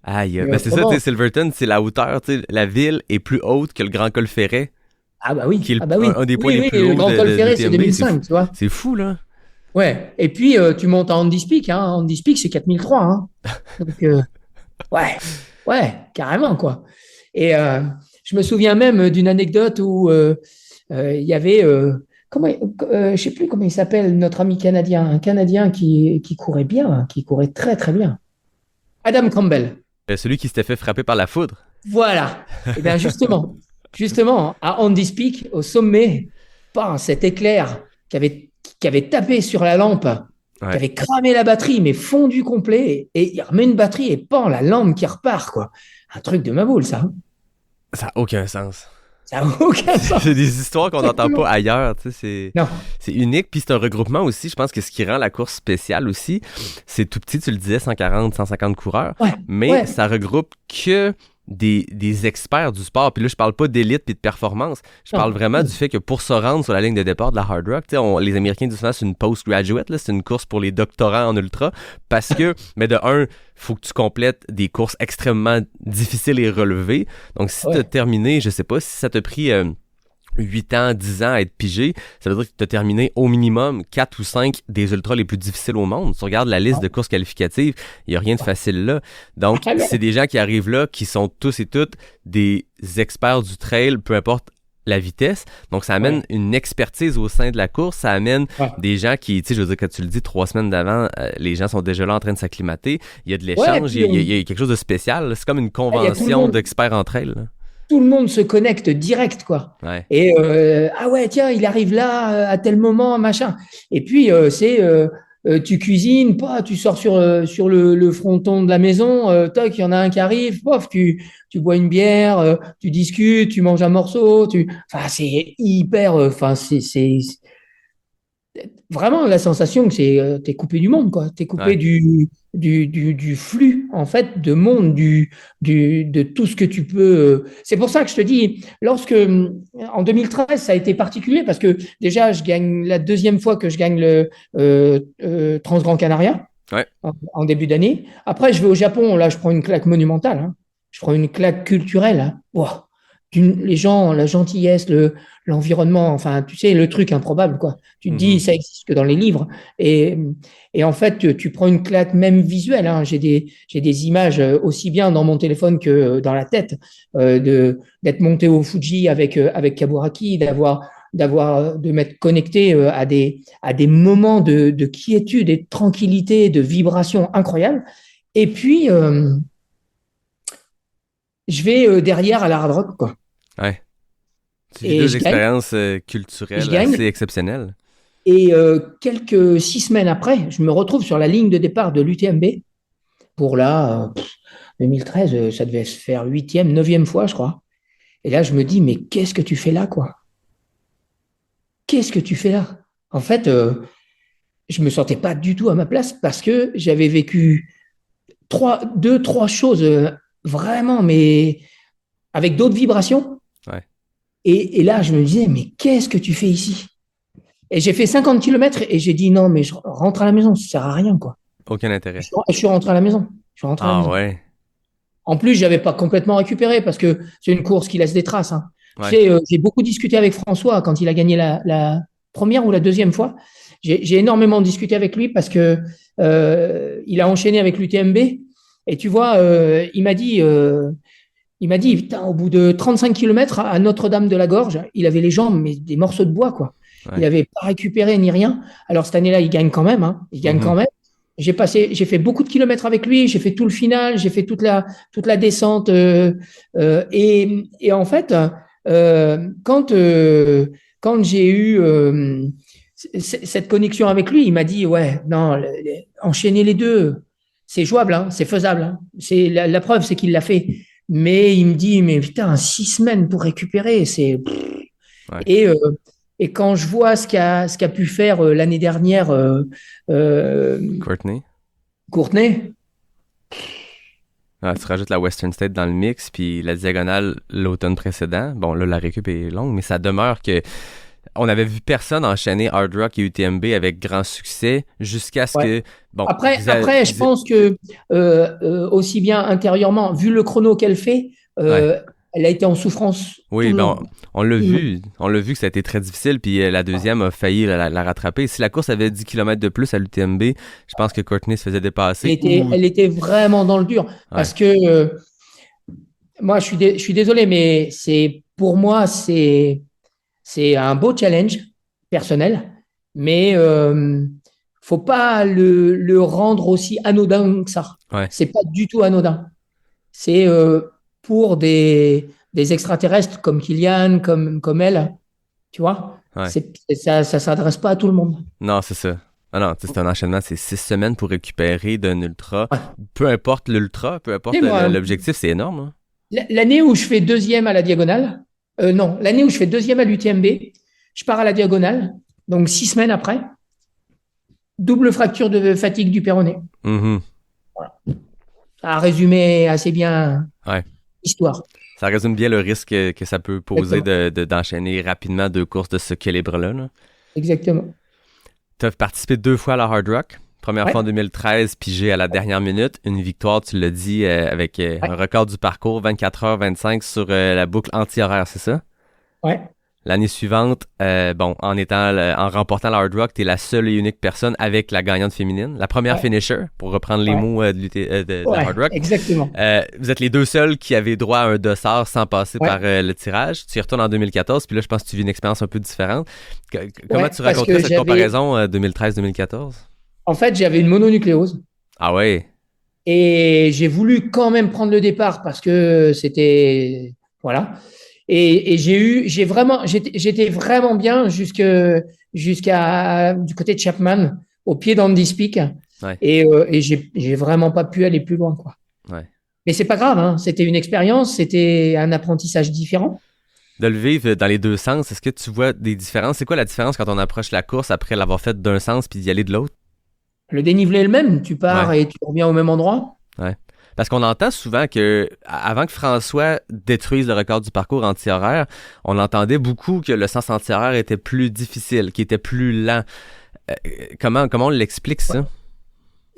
Aïe, mais c'est ça, Silverton, c'est la hauteur. La ville est plus haute que le Grand Col Ferret. Ah bah oui. Qui est oui. un des points les plus hauts. Le Grand Col Ferret, c'est 2005, tu vois. C'est fou, là. Ouais. Et puis, tu montes à Andy Peak. Hein. Andy Peak, c'est 4003. Hein. Donc, ouais, carrément, quoi. Et je me souviens même d'une anecdote où il y avait, je sais plus comment il s'appelle, notre ami canadien, un Canadien qui courait bien, qui courait très, très bien. Adam Campbell. Celui qui s'était fait frapper par la foudre. Voilà. Et bien, justement, à Andy Peak, au sommet, cet éclair qui avait tapé sur la lampe, qui avait cramé la batterie, mais fondu complet, et il remet une batterie et la lampe qui repart, quoi. Un truc de ma boule, ça. Ça n'a aucun sens. Ça n'a aucun sens. C'est des histoires qu'on n'entend pas ailleurs, tu sais, c'est unique, puis c'est un regroupement aussi, je pense que ce qui rend la course spéciale aussi, c'est tout petit, tu le disais, 140, 150 coureurs, mais ça regroupe que des experts du sport, puis là je parle pas d'élite puis de performance, je parle vraiment du fait que pour se rendre sur la ligne de départ de la Hard Rock, les Américains disent souvent c'est une postgraduate, là, c'est une course pour les doctorants en ultra, parce que, mais de un, faut que tu complètes des courses extrêmement difficiles et relevées, donc si tu as terminé, je sais pas, si ça t'a pris 8 ans, 10 ans à être pigé, ça veut dire que tu as terminé au minimum 4 ou 5 des ultras les plus difficiles au monde. Tu regardes la liste de courses qualificatives, il n'y a rien de facile là. Donc, c'est des gens qui arrivent là, qui sont tous et toutes des experts du trail, peu importe la vitesse. Donc, ça amène une expertise au sein de la course. Ça amène des gens qui, tu sais, je veux dire, quand tu le dis, 3 semaines d'avant, les gens sont déjà là en train de s'acclimater. Il y a de l'échange, il y a quelque chose de spécial. C'est comme une convention d'experts entre elles. Là. Tout le monde se connecte direct, quoi. Ouais. Et tiens, il arrive là à tel moment, machin. Et puis tu cuisines, tu sors sur le fronton de la maison, toc, il y en a un qui arrive, pof, tu bois une bière, tu discutes, tu manges un morceau, c'est hyper, vraiment la sensation que t'es coupé du monde, quoi. T'es coupé Ouais. du flux, en fait, de monde, de tout ce que tu peux. C'est pour ça que je te dis, en 2013, ça a été particulier parce que déjà, je gagne la deuxième fois que je gagne le Trans-Gran Canaria Ouais. en début d'année. Après, je vais au Japon, là, je prends une claque monumentale, hein. Je prends une claque culturelle, hein. Ouah. Les gens, la gentillesse, l'environnement, enfin, tu sais, le truc improbable, quoi. Tu te dis, ça existe que dans les livres. Et, et en fait, tu prends une claque même visuelle, hein. J'ai des images aussi bien dans mon téléphone que dans la tête, d'être monté au Fuji avec Kaburaki, de m'être connecté à des moments de quiétude et de tranquillité, de vibration incroyables. Et puis, je vais derrière à la hard rock, quoi. Ouais. C'est Et deux je gagne. expériences Je culturelles gagne. assez exceptionnelles. Et quelques 6 semaines après, je me retrouve sur la ligne de départ de l'UTMB pour 2013, ça devait se faire 8e, 9e fois, je crois. Et là, je me dis, mais qu'est-ce que tu fais là, quoi? Qu'est-ce que tu fais là? En fait, je me sentais pas du tout à ma place parce que j'avais vécu deux, trois choses vraiment, mais avec d'autres vibrations. Ouais. Et là, je me disais, mais qu'est-ce que tu fais ici? Et j'ai fait 50 kilomètres et j'ai dit, non, mais je rentre à la maison, ça sert à rien, quoi. Aucun intérêt. Je suis rentré à la maison. Je suis rentré à la Ah maison. ouais. En plus, j'avais pas complètement récupéré parce que c'est une course qui laisse des traces, hein. Ouais. Tu sais, j'ai beaucoup discuté avec François quand il a gagné la première ou la deuxième fois. J'ai énormément discuté avec lui parce que il a enchaîné avec l'UTMB. Et tu vois, il m'a dit, putain, au bout de 35 kilomètres à Notre-Dame-de-la-Gorge, il avait les jambes, mais des morceaux de bois, quoi. Ouais. Il n'avait pas récupéré ni rien. Alors cette année-là, il gagne quand même, hein. Il gagne quand même. J'ai fait beaucoup de kilomètres avec lui, j'ai fait tout le final, j'ai fait toute la descente. Et en fait, quand j'ai eu cette connexion avec lui, il m'a dit, ouais, non, enchaîner les deux, c'est jouable, hein, c'est faisable, hein. C'est la preuve, c'est qu'il l'a fait. Mais il me dit, mais putain, 6 semaines pour récupérer, c'est. Ouais. Et quand je vois ce qu'a pu faire l'année dernière Courtenay. Ah, tu rajoutes la Western State dans le mix, puis la diagonale l'automne précédent. Bon, là, la récup est longue, mais ça demeure que on avait vu personne enchaîner Hard Rock et UTMB avec grand succès jusqu'à ce que... Bon, Après, je pense que aussi bien intérieurement, vu le chrono qu'elle fait, elle a été en souffrance. Oui, ben, on l'a vu que ça a été très difficile, puis la deuxième a failli la rattraper. Si la course avait 10 km de plus à l'UTMB, je pense que Courtenay se faisait dépasser. Elle était vraiment dans le dur, parce que moi, je suis désolé, mais pour moi, c'est un beau challenge personnel, mais faut pas le rendre aussi anodin que ça. Ouais. C'est pas du tout anodin. C'est pour des extraterrestres comme Kylian, comme elle, tu vois. Ouais. Ça s'adresse pas à tout le monde. Non, c'est ça. Ah non, c'est un enchaînement, c'est 6 semaines pour récupérer d'un ultra. Ouais. Peu importe l'ultra, peu importe l'objectif, c'est énorme. Hein? L'année où je fais deuxième à la diagonale, l'année où je fais deuxième à l'UTMB, je pars à la diagonale, donc 6 semaines après, double fracture de fatigue du péroné. Mm-hmm. Voilà. Ça a résumé assez bien l'histoire. Ça résume bien le risque que ça peut poser d'enchaîner rapidement 2 courses de ce calibre-là. Là. Exactement. Tu as participé 2 fois à la Hard Rock. Première fois en 2013, pigé à la dernière minute. Une victoire, tu l'as dit, avec un record du parcours, 24h25 sur la boucle anti-horaire, c'est ça? Ouais. L'année suivante, en remportant la Hard Rock, tu es la seule et unique personne avec la gagnante féminine. La première finisher, pour reprendre les mots de la Hard Rock. Exactement. Vous êtes les 2 seuls qui avaient droit à un dossard sans passer par le tirage. Tu y retournes en 2014, puis là, je pense que tu vis une expérience un peu différente. Comment tu raconterais cette comparaison 2013-2014? En fait, j'avais une mononucléose. Ah ouais? Et j'ai voulu quand même prendre le départ parce que c'était... Voilà. Et j'étais vraiment bien jusqu'à du côté de Chapman, au pied d'Andy Peak. Ouais. Et j'ai vraiment pas pu aller plus loin, quoi. Ouais. Mais c'est pas grave, hein. C'était une expérience, c'était un apprentissage différent. De le vivre dans les deux sens, est-ce que tu vois des différences? C'est quoi la différence quand on approche la course après l'avoir faite d'un sens puis d'y aller de l'autre? Le dénivelé est le même, tu pars et tu reviens au même endroit. Ouais. Parce qu'on entend souvent que, avant que François détruise le record du parcours anti-horaire, on entendait beaucoup que le sens anti-horaire était plus difficile, qu'il était plus lent. Comment on l'explique, ça?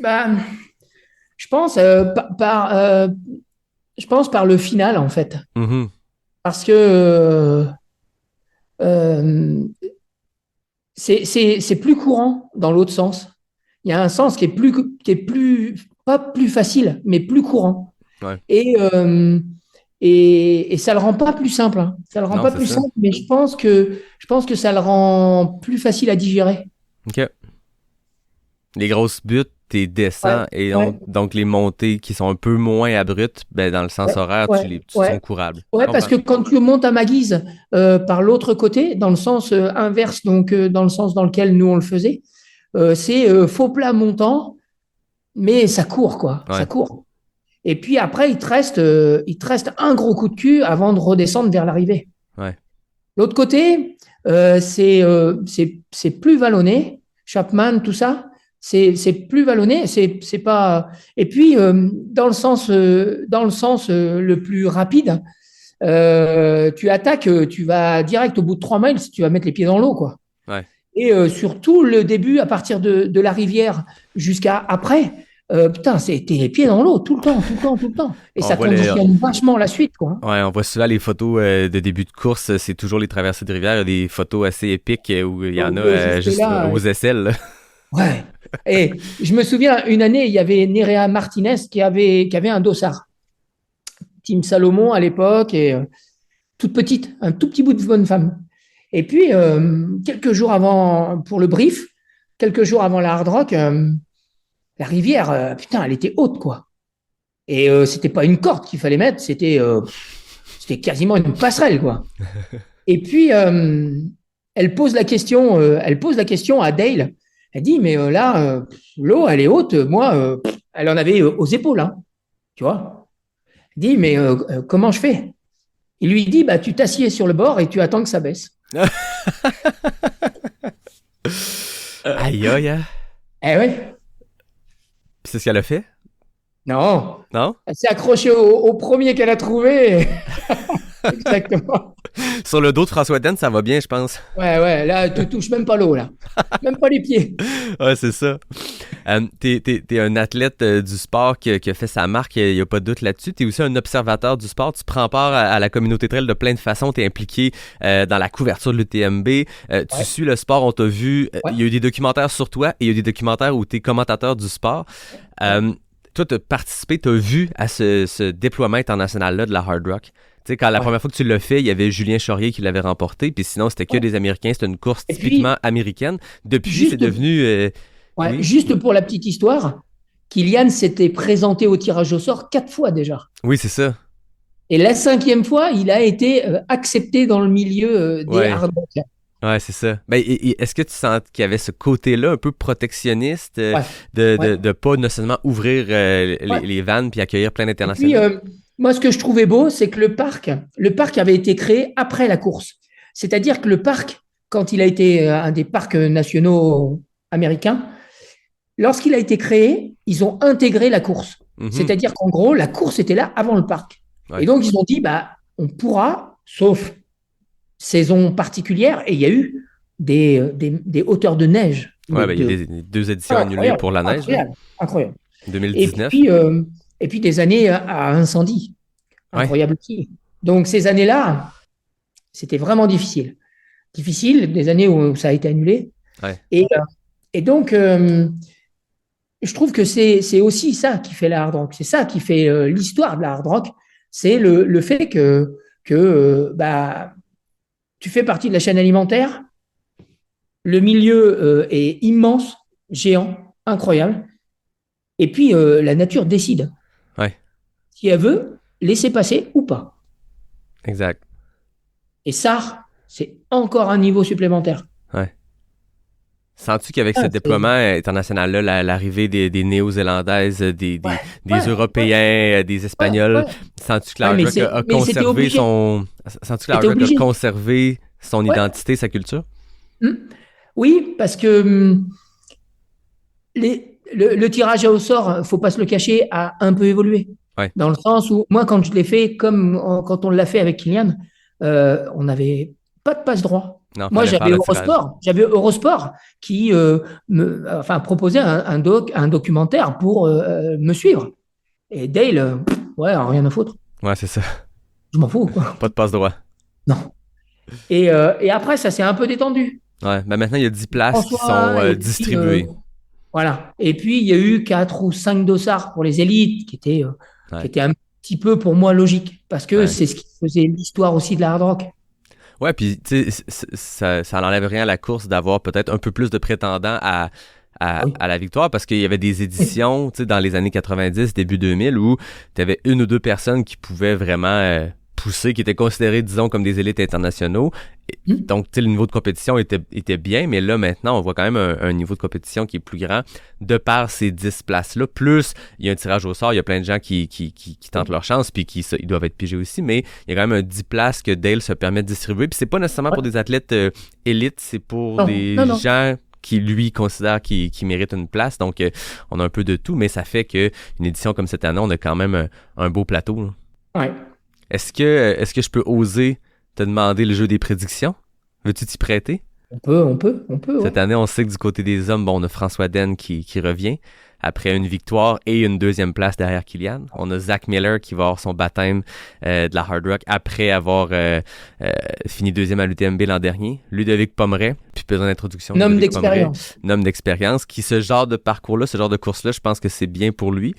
Ben, je pense je pense par le final, en fait. Mhm. Parce que euh, c'est plus courant dans l'autre sens. Il y a un sens pas plus facile, mais plus courant. Ouais. Et ça le rend pas plus simple, hein. Ça le rend Non, pas c'est plus ça. simple, mais je pense que ça le rend plus facile à digérer. OK. Les grosses buttes, t'es descends, Ouais, et ouais, donc les montées qui sont un peu moins abruptes, ben dans le sens ouais, horaire, ouais, tu ouais. sont courables. Je Ouais, parce comprends. que quand tu montes à ma guise par l'autre côté, dans le sens inverse, donc dans le sens dans lequel nous on le faisait, c'est faux plat montant, mais ça court, quoi. Ça Ouais. court. Et puis après, il te reste un gros coup de cul avant de redescendre vers l'arrivée. Ouais. L'autre côté, c'est plus vallonné. Chapman, tout ça, c'est plus vallonné. C'est pas. Et puis dans le sens le plus rapide, tu attaques, tu vas direct au bout de 3 miles, tu vas mettre les pieds dans l'eau, quoi. Ouais. Et surtout le début, à partir de la rivière jusqu'à après, putain, c'était les pieds dans l'eau tout le temps, tout le temps, tout le temps. Et On ça voit les, conditionne vachement la suite, quoi. Ouais, on voit souvent les photos de début de course, c'est toujours les traversées de rivière, il y a des photos assez épiques où il y en a Juste juste là, aux aisselles, là. ouais. Et je me souviens, une année, il y avait Nerea Martinez qui avait un dossard. Team Salomon à l'époque, et toute petite, un tout petit bout de bonne femme. Et puis, quelques jours avant, pour le brief, quelques jours avant la Hard Rock, la rivière, putain, elle était haute, quoi. Et c'était pas une corde qu'il fallait mettre, c'était quasiment une passerelle, quoi. Et puis, elle pose la question à Dale. Elle dit, mais là, l'eau, elle est haute. Moi, elle en avait aux épaules, hein, tu vois. Elle dit, mais comment je fais? Il lui dit, bah, tu t'assieds sur le bord et tu attends que ça baisse. Aïe aïe, hein? Eh ouais, Puis c'est ce qu'elle a fait? non. Non? Elle s'est accrochée au premier qu'elle a trouvé. Exactement. Sur le dos de François Den, ça va bien, je pense. Ouais, là, tu touches même pas l'eau, là. Même pas les pieds. Ouais, c'est ça. T'es un athlète du sport qui a fait sa marque, il n'y a pas de doute là-dessus. T'es aussi un observateur du sport. Tu prends part à la communauté trail de plein de façons. T'es impliqué dans la couverture de l'UTMB. Tu suis le sport, on t'a vu. Il y a eu des documentaires sur toi et il y a eu des documentaires où t'es commentateur du sport. Toi, t'as participé, t'as vu à ce déploiement international-là de la Hard Rock. Tu sais, quand la première fois que tu l'as fait, il y avait Julien Chaurier qui l'avait remporté, puis sinon, c'était que des Américains. C'était une course Et puis, typiquement américaine. Depuis, juste- c'est devenu... Ouais, oui. juste pour la petite histoire, Kylian s'était présenté au tirage au sort 4 fois déjà. Oui, c'est ça. Et la 5e fois, il a été accepté dans le milieu des Ouais. hard rock. Ouais, c'est ça. Ben, est-ce que tu sens qu'il y avait ce côté-là un peu protectionniste Ouais. de pas nécessairement ouvrir les vannes puis accueillir plein Puis, d'internationaux? moi, ce que je trouvais beau, c'est que le parc avait été créé après la course. C'est-à-dire que le parc, quand il a été un des parcs nationaux américains, lorsqu'il a été créé, ils ont intégré la course. Mhm. C'est-à-dire qu'en gros, la course était là avant le parc. Ouais. Et donc, ils ont dit, bah, on pourra, sauf saison particulière, et il y a eu des hauteurs de neige. Ouais, ben, il y a des 2 éditions annulées pour la neige, là. Incroyable. Et 2019. puis des années à incendie. Ouais. Incroyable aussi. Donc, ces années-là, c'était vraiment difficile. Difficile, des années où ça a été annulé. Ouais. Et donc, je trouve que c'est aussi ça qui fait la hard rock. C'est ça qui fait l'histoire de la hard rock. C'est le fait que bah, tu fais partie de la chaîne alimentaire. Le milieu est immense, géant, incroyable. Et puis, la nature décide. Ouais. Si elle veut, laisser passer ou pas. Exact. Et ça, c'est encore un niveau supplémentaire. Ouais. Sens-tu qu'avec ce déploiement international-là, l'arrivée des Néo-Zélandaises, des Européens, des Espagnols, sens-tu que la Hard Rock a conservé son identité, sa culture? Oui, parce que le tirage au sort, faut pas se le cacher, a un peu évolué. Ouais. Dans le sens où, moi, quand je l'ai fait, comme quand on l'a fait avec Kylian, on n'avait pas de passe-droit. Non, Moi, j'avais Eurosport qui proposait un documentaire pour me suivre. Et Dale, rien à foutre. Ouais, c'est ça. Je m'en fous, quoi. Pas de passe-droit. Non. Et après, ça s'est un peu détendu. Ouais, mais maintenant, il y a 10 places qui sont distribuées. Voilà. Et puis, il y a eu 4 ou 5 dossards pour les élites qui étaient un petit peu, pour moi, logique. Parce que c'est ce qui faisait l'histoire aussi de la hard rock. Ouais, puis tu sais, ça n'enlève rien à la course d'avoir peut-être un peu plus de prétendants à la victoire, parce qu'il y avait des éditions, tu sais, dans les années 90, début 2000, où tu avais une ou deux personnes qui pouvaient vraiment pousser, qui étaient considérées, disons, comme des élites internationaux. Donc, tu sais, le niveau de compétition était bien, mais là, maintenant, on voit quand même un niveau de compétition qui est plus grand de par ces 10 places-là. Plus, il y a un tirage au sort, il y a plein de gens qui tentent leur chance, puis ils doivent être pigés aussi, mais il y a quand même un 10 places que Dale se permet de distribuer. Puis c'est pas nécessairement pour des athlètes élites, c'est pour des gens qui, lui, considère qu'il mérite une place. Donc, on a un peu de tout, mais ça fait qu'une édition comme cette année, on a quand même un beau plateau. Là. Ouais. Est-ce que je peux oser te demander le jeu des prédictions? Veux-tu t'y prêter? On peut. Cette année, on sait que du côté des hommes, on a François Den qui revient après une victoire et une deuxième place derrière Kylian. On a Zach Miller qui va avoir son baptême de la Hard Rock après avoir fini deuxième à l'UTMB l'an dernier. Ludovic Pomeray, puis besoin d'introduction. Homme d'expérience. Homme d'expérience, qui ce genre de parcours-là, ce genre de course-là, je pense que c'est bien pour lui.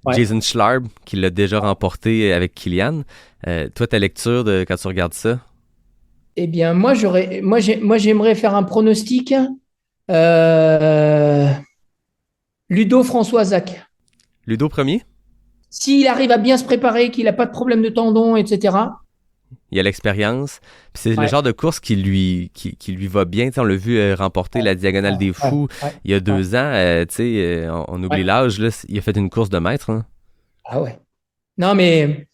Ouais. Jason Schlarb, qui l'a déjà remporté avec Kylian. Toi, ta lecture quand tu regardes ça? Eh bien, moi, j'aimerais faire un pronostic. Ludo François Zach. Ludo premier? S'il arrive à bien se préparer, qu'il n'a pas de problème de tendon, etc. Il a l'expérience. Puis c'est le genre de course qui lui va bien. T'sais, on l'a vu remporter la Diagonale des Fous il y a 2 ans. On oublie l'âge. Là, il a fait une course de maître. Hein. Ah ouais. Non, mais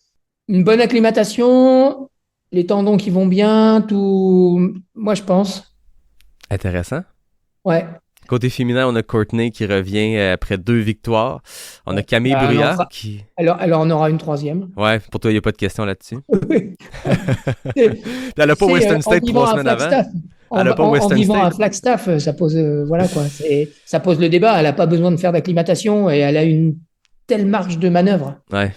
une bonne acclimatation, les tendons qui vont bien, tout. Moi, je pense. Intéressant. Ouais. Côté féminin, on a Courtney qui revient après 2 victoires. On a Camille Bruyas qui... Alors, on aura une 3e. Ouais, pour toi, il n'y a pas de question là-dessus. Elle n'a pas Western State 3 semaines avant. En vivant à Flagstaff, ça pose, ça pose le débat. Elle n'a pas besoin de faire d'acclimatation et elle a une telle marge de manœuvre. Ouais.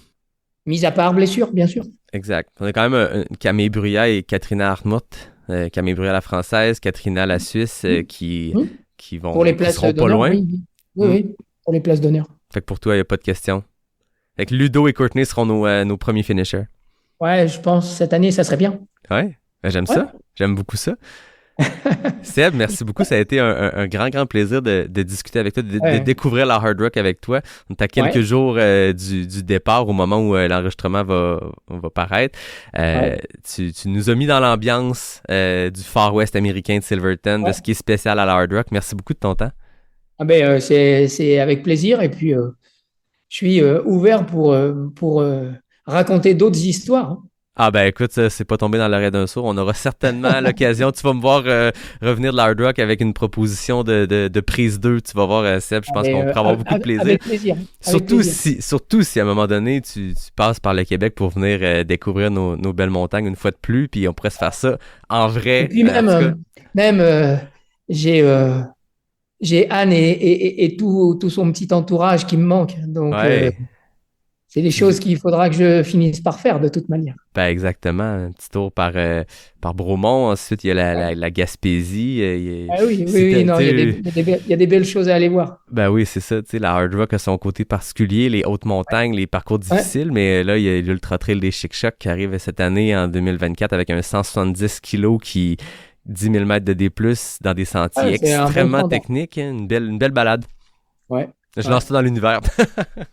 Mis à part blessure, bien sûr. Exact. On a quand même Camille Bruyas et Katrina Hartmut. Camille Bruyas, la française, Katrina, la suisse, qui vont pour les places seront pas loin. Oui, pour les places d'honneur. Fait que pour toi, il n'y a pas de question. Fait que Ludo et Courtney seront nos premiers finishers. Ouais, je pense cette année, ça serait bien. Ouais, j'aime ça. J'aime beaucoup ça. Seb, merci beaucoup. Ça a été un grand plaisir de discuter avec toi, de découvrir la Hard Rock avec toi. On est à quelques jours du départ, au moment où l'enregistrement va paraître. Tu nous as mis dans l'ambiance du Far West américain de Silverton, de ce qui est spécial à la Hard Rock. Merci beaucoup de ton temps. C'est avec plaisir. Et puis, je suis ouvert pour raconter d'autres histoires. Hein. Ah ben écoute, ça, c'est pas tombé dans l'oreille d'un sourd. On aura certainement l'occasion. Tu vas me voir revenir de la Hard Rock avec une proposition de prise 2. Tu vas voir, Seb, je pense qu'on pourra avoir beaucoup de plaisir. Avec plaisir. Surtout si à un moment donné, tu passes par le Québec pour venir découvrir nos belles montagnes une fois de plus, puis on pourrait se faire ça en vrai. Et puis j'ai Anne et tout son petit entourage qui me manque. Donc, c'est des choses qu'il faudra que je finisse par faire de toute manière. Ben exactement. Un petit tour par Bromont. Ensuite, il y a la Gaspésie. Il y a des belles choses à aller voir. Ben oui, c'est ça. La Hard Rock a son côté particulier, les hautes montagnes, les parcours difficiles. Mais là, il y a l'Ultra Trail des Chic-Chocs qui arrive cette année en 2024 avec un 170 kilos qui... 10 000 mètres de D+, dans des sentiers extrêmement techniques. Une belle balade. Ouais. Je lance ça dans l'univers.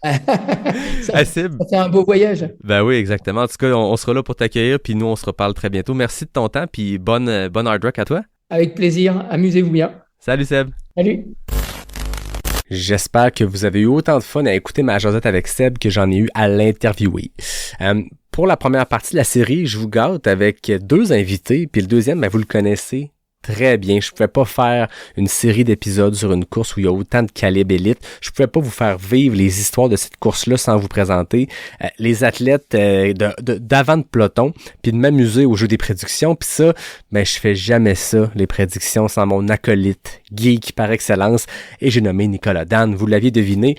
Ça fait un beau voyage. Ben oui, exactement. En tout cas, on sera là pour t'accueillir, puis nous, on se reparle très bientôt. Merci de ton temps, puis bonne Hard Rock à toi. Avec plaisir. Amusez-vous bien. Salut Seb. Salut. J'espère que vous avez eu autant de fun à écouter ma jasette avec Seb que j'en ai eu à l'interviewer. Pour la première partie de la série, je vous gâte avec 2 invités, puis le deuxième, vous le connaissez très bien. Je pouvais pas faire une série d'épisodes sur une course où il y a autant de calibre élite. Je pouvais pas vous faire vivre les histoires de cette course-là sans vous présenter les athlètes d'avant de peloton, puis de m'amuser au jeu des prédictions. Puis ça, je fais jamais ça, les prédictions, sans mon acolyte geek par excellence. Et j'ai nommé Nicolas Dan. Vous l'aviez deviné,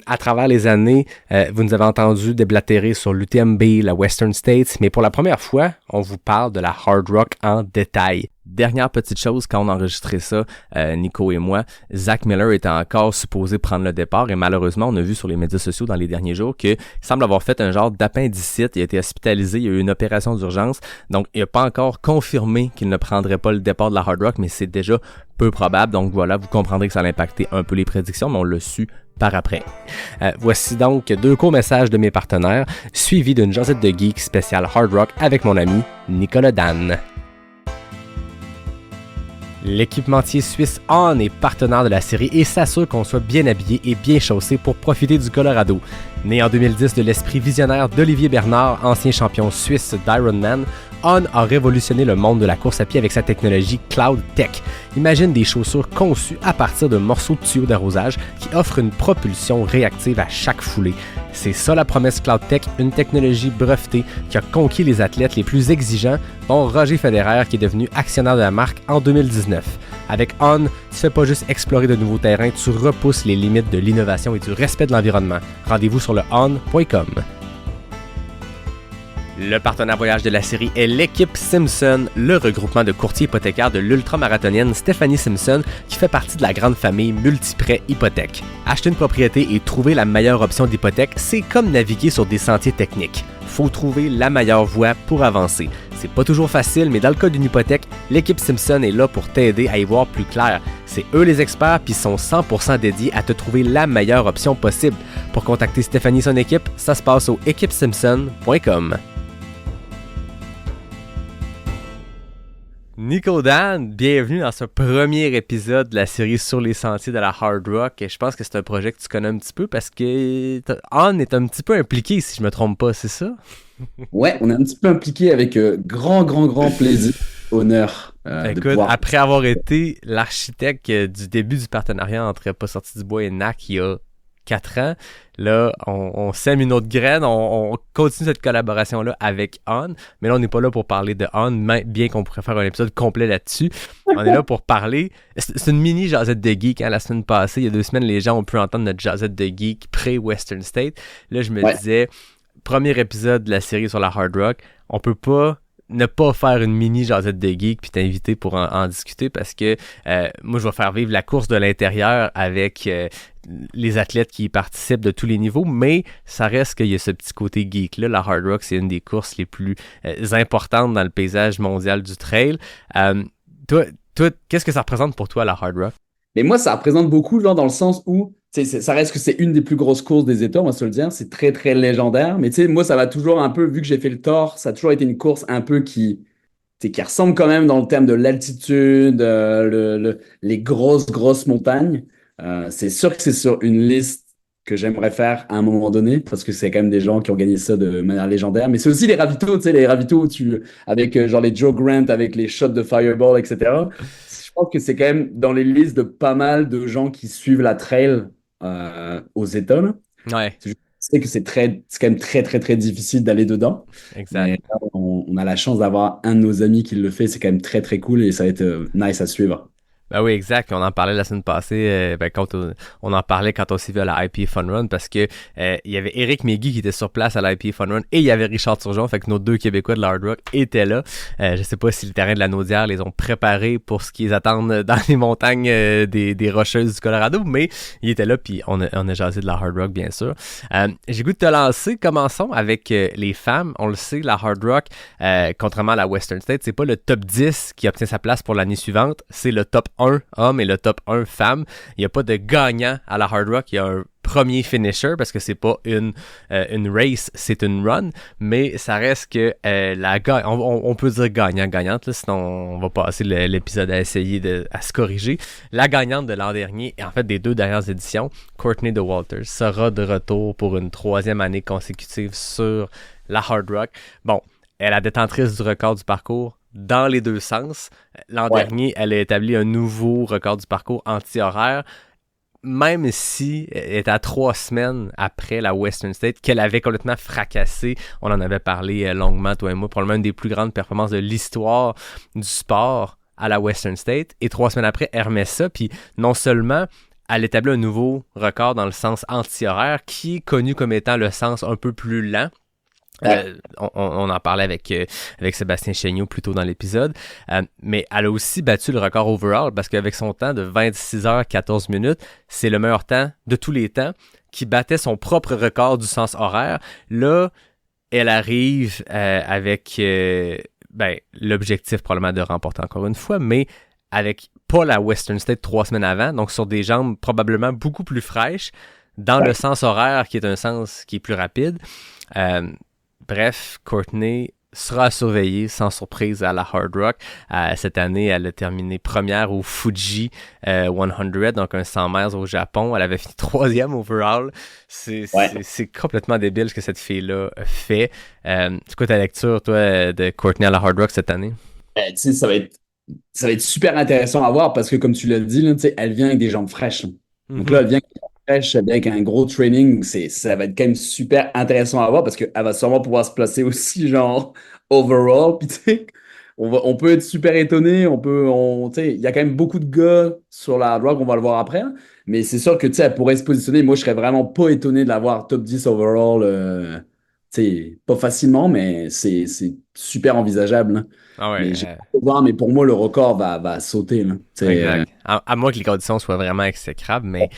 à travers les années, vous nous avez entendu déblatérer sur l'UTMB, la Western States, mais pour la première fois, on vous parle de la Hard Rock en détail. Dernière petite chose, quand on enregistrait ça, Nico et moi, Zach Miller était encore supposé prendre le départ et malheureusement, on a vu sur les médias sociaux dans les derniers jours qu'il semble avoir fait un genre d'appendicite. Il a été hospitalisé, il y a eu une opération d'urgence, donc il n'a pas encore confirmé qu'il ne prendrait pas le départ de la Hard Rock, mais c'est déjà peu probable. Donc voilà, vous comprendrez que ça a impacté un peu les prédictions, mais on l'a su par après. Voici donc 2 courts messages de mes partenaires, suivis d'une jasette de geek spéciale Hard Rock avec mon ami Nicolas Dan. L'équipementier suisse On est partenaire de la série et s'assure qu'on soit bien habillé et bien chaussé pour profiter du Colorado. Né en 2010 de l'esprit visionnaire d'Olivier Bernard, ancien champion suisse d'Ironman, On a révolutionné le monde de la course à pied avec sa technologie Cloud Tech. Imagine des chaussures conçues à partir de morceaux de tuyaux d'arrosage qui offrent une propulsion réactive à chaque foulée. C'est ça la promesse Cloud Tech, une technologie brevetée qui a conquis les athlètes les plus exigeants, dont Roger Federer qui est devenu actionnaire de la marque en 2019. Avec On, tu fais pas juste explorer de nouveaux terrains, tu repousses les limites de l'innovation et du respect de l'environnement. Rendez-vous sur le on.com. Le partenaire voyage de la série est l'équipe Simpson, le regroupement de courtiers hypothécaires de l'ultramarathonienne Stéphanie Simpson qui fait partie de la grande famille Multiprêt Hypothèque. Acheter une propriété et trouver la meilleure option d'hypothèque, c'est comme naviguer sur des sentiers techniques. Faut trouver la meilleure voie pour avancer. C'est pas toujours facile, mais dans le cas d'une hypothèque, l'équipe Simpson est là pour t'aider à y voir plus clair. C'est eux les experts puis sont 100% dédiés à te trouver la meilleure option possible. Pour contacter Stéphanie et son équipe, ça se passe au équipesimpson.com. Nico Dan, bienvenue dans ce premier épisode de la série Sur les sentiers de la Hard Rock. Et je pense que c'est un projet que tu connais un petit peu parce que On est un petit peu impliqué, si je me trompe pas, c'est ça? Ouais, on est un petit peu impliqué avec grand plaisir, honneur. Écoute, après avoir été l'architecte du début du partenariat entre Pas sorti du bois et NAC il y a 4 ans, là, on sème une autre graine, on continue cette collaboration-là avec On, mais là, on n'est pas là pour parler de On, bien qu'on pourrait faire un épisode complet là-dessus. On est là pour parler, c'est une mini jasette de geek, hein, la semaine passée, il y a 2 semaines, les gens ont pu entendre notre jasette de geek pré-Western State. Là, je me disais, premier épisode de la série sur la Hard Rock, on peut pas ne pas faire une mini jasette de geek puis t'inviter pour en discuter parce que moi je vais faire vivre la course de l'intérieur avec les athlètes qui y participent de tous les niveaux, mais ça reste qu'il y a ce petit côté geek là. La Hard Rock, c'est une des courses les plus importantes dans le paysage mondial du trail. Toi, qu'est-ce que ça représente pour toi la Hard Rock? Mais moi, ça représente beaucoup, genre, dans le sens où ça reste que c'est une des plus grosses courses des États, on va se le dire. C'est très, très légendaire. Mais tu sais, moi, ça va toujours un peu, vu que j'ai fait le Tour, ça a toujours été une course un peu qui ressemble quand même dans le terme de l'altitude, les grosses montagnes. C'est sûr que c'est sur une liste que j'aimerais faire à un moment donné, parce que c'est quand même des gens qui ont gagné ça de manière légendaire. Mais c'est aussi les ravitaux, tu sais, les ravitaux avec genre les Joe Grant, avec les shots de Fireball, etc. Je pense que c'est quand même dans les listes de pas mal de gens qui suivent la trail aux États. Là. Ouais. Je sais que c'est quand même très difficile d'aller dedans. Exact. Mais là, on a la chance d'avoir un de nos amis qui le fait. C'est quand même très cool et ça va être nice à suivre. Ben oui, exact. On en parlait la semaine passée, quand on en parlait quand on s'est vu à la IPA Fun Run parce que il y avait Eric Megui qui était sur place à la IPA Fun Run et il y avait Richard Turgeon, fait que nos 2 Québécois de l'Hard Rock étaient là. Je sais pas si le terrain de la Naudière les ont préparés pour ce qu'ils attendent dans les montagnes des Rocheuses du Colorado, mais ils étaient là puis on a jasé de la Hard Rock bien sûr. J'ai goût de te lancer. Commençons avec les femmes. On le sait, la Hard Rock, contrairement à la Western State, c'est pas le top 10 qui obtient sa place pour l'année suivante, c'est le top 1 homme et le top 1 femme. Il n'y a pas de gagnant à la Hard Rock. Il y a un premier finisher parce que c'est pas une race, c'est une run. Mais ça reste que on peut dire gagnant-gagnante, là, sinon on va passer l'épisode à essayer à se corriger. La gagnante de l'an dernier, et en fait des 2 dernières éditions, Courtney Dauwalter, sera de retour pour une 3e année consécutive sur la Hard Rock. Bon, elle est la détentrice du record du parcours dans les 2 sens. L'an dernier, elle a établi un nouveau record du parcours anti-horaire, même si elle était à 3 semaines après la Western State, qu'elle avait complètement fracassé. On en avait parlé longuement, toi et moi, probablement une des plus grandes performances de l'histoire du sport à la Western State. Et 3 semaines après, elle remet ça, puis non seulement elle établit un nouveau record dans le sens anti-horaire, qui est connu comme étant le sens un peu plus lent. On en parlait avec Sébastien Chéniaud plus tôt dans l'épisode, mais elle a aussi battu le record overall parce qu'avec son temps de 26 heures 14 minutes, c'est le meilleur temps de tous les temps qui battait son propre record du sens horaire. Là, elle arrive avec l'objectif probablement de remporter encore une fois, mais avec pas la Western State 3 semaines avant, donc sur des jambes probablement beaucoup plus fraîches, dans le sens horaire qui est un sens qui est plus rapide. Bref, Courtney sera à surveiller sans surprise à la Hard Rock. Cette année, elle a terminé première au Fuji 100, donc un 100 mètres au Japon. Elle avait fini 3e overall. C'est complètement débile ce que cette fille-là fait. C'est quoi ta lecture, toi, de Courtney à la Hard Rock cette année? Tu sais, ça va être super intéressant à voir parce que, comme tu l'as dit, là, tu sais, elle vient avec des jambes fraîches. Donc là, elle vient avec un gros training, ça va être quand même super intéressant à voir parce qu'elle va sûrement pouvoir se placer aussi genre overall. Puis tu sais, on peut être super étonné, tu sais, il y a quand même beaucoup de gars sur la Hard Rock, on va le voir après, hein, mais c'est sûr que tu sais, elle pourrait se positionner. Moi, je serais vraiment pas étonné de l'avoir top 10 overall, tu sais, pas facilement, mais c'est super envisageable. Hein. Ah ouais, mais j'ai pas de voir, mais pour moi, le record va sauter. Là. Exact. À moins que les conditions soient vraiment exécrables, mais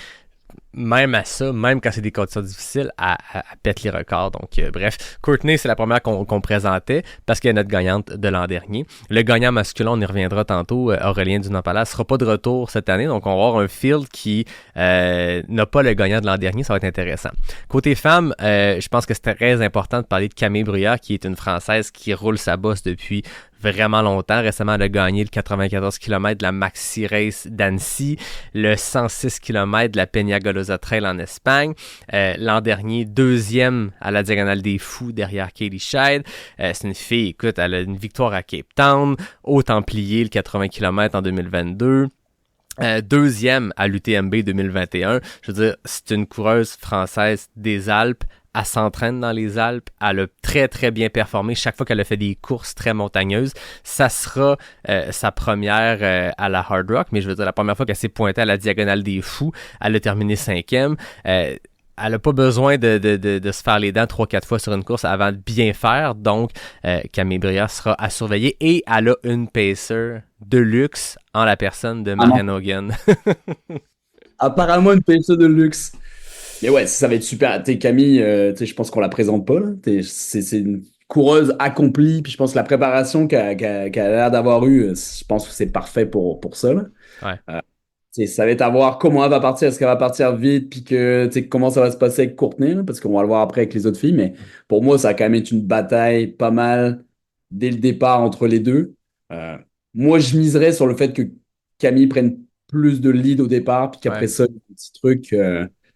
même à ça, même quand c'est des conditions difficiles, elle pète les records. Donc, bref, Courtney, c'est la première qu'on présentait parce qu'elle est notre gagnante de l'an dernier. Le gagnant masculin, on y reviendra tantôt, Aurélien Dunampala, sera pas de retour cette année. Donc, on va avoir un field qui n'a pas le gagnant de l'an dernier. Ça va être intéressant. Côté femmes, je pense que c'est très important de parler de Camille Bruyère, qui est une Française qui roule sa bosse depuis vraiment longtemps. Récemment, elle a gagné le 94 km de la Maxi Race d'Annecy, le 106 km de la Peña Golosa Trail en Espagne. L'an dernier, 2e à la Diagonale des Fous derrière Katie Scheid. C'est une fille, écoute, elle a une victoire à Cape Town, au Templier, le 80 km en 2022. 2e à l'UTMB 2021. Je veux dire, c'est une coureuse française des Alpes. Elle s'entraîne dans les Alpes. Elle a très, très bien performé chaque fois qu'elle a fait des courses très montagneuses. Ça sera sa première à la Hard Rock, mais je veux dire, la première fois qu'elle s'est pointée à la Diagonale des Fous, elle a terminé 5e. Elle n'a pas besoin de se faire les dents 3-4 fois sur une course avant de bien faire. Donc, Camille Bruyère sera à surveiller et elle a une pacer de luxe en la personne de Marianne Hogan. Apparemment, une pacer de luxe. Mais ouais, ça va être super. T'es Camille, je pense qu'on la présente pas. Là. C'est une coureuse accomplie. Puis je pense que la préparation qu'elle a l'air d'avoir eue, je pense que c'est parfait pour ça. Là. Ouais. Ça va être à voir comment elle va partir. Est-ce qu'elle va partir vite? Puis comment ça va se passer avec Courtney? Là, parce qu'on va le voir après avec les autres filles. Mais pour moi, ça va quand même être une bataille pas mal dès le départ entre les deux. Moi, je miserais sur le fait que Camille prenne plus de lead au départ. Puis qu'après ça, un petit truc...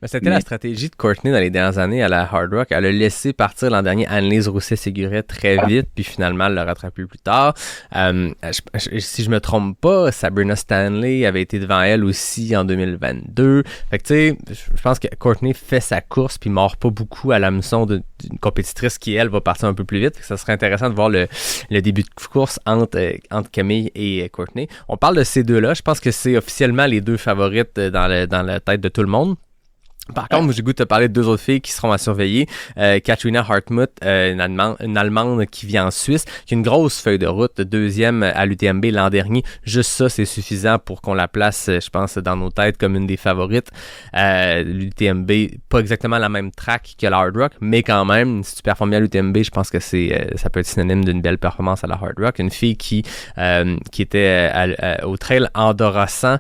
Mais c'était la stratégie de Courtney dans les dernières années à la Hard Rock. Elle a laissé partir l'an dernier Anne-Lise Rousset-Séguret très vite, puis finalement, elle l'a rattrapé plus tard. Si je me trompe pas, Sabrina Stanley avait été devant elle aussi en 2022. Fait que tu sais, je pense que Courtney fait sa course, puis mord pas beaucoup à l'hameçon d'une compétitrice qui, elle, va partir un peu plus vite. Fait que ça serait intéressant de voir le début de course entre Camille et Courtney. On parle de ces deux-là. Je pense que c'est officiellement les deux favorites dans la tête de tout le monde. Par contre, moi, j'ai goût de te parler de deux autres filles qui seront à surveiller. Katrina Hartmut, une Allemande qui vit en Suisse, qui a une grosse feuille de route, deuxième à l'UTMB l'an dernier. Juste ça, c'est suffisant pour qu'on la place, je pense, dans nos têtes comme une des favorites. L'UTMB, pas exactement la même track que la Hard Rock, mais quand même, si tu performes bien à l'UTMB, je pense que ça peut être synonyme d'une belle performance à la Hard Rock. Une fille qui était au trail Andorra 100,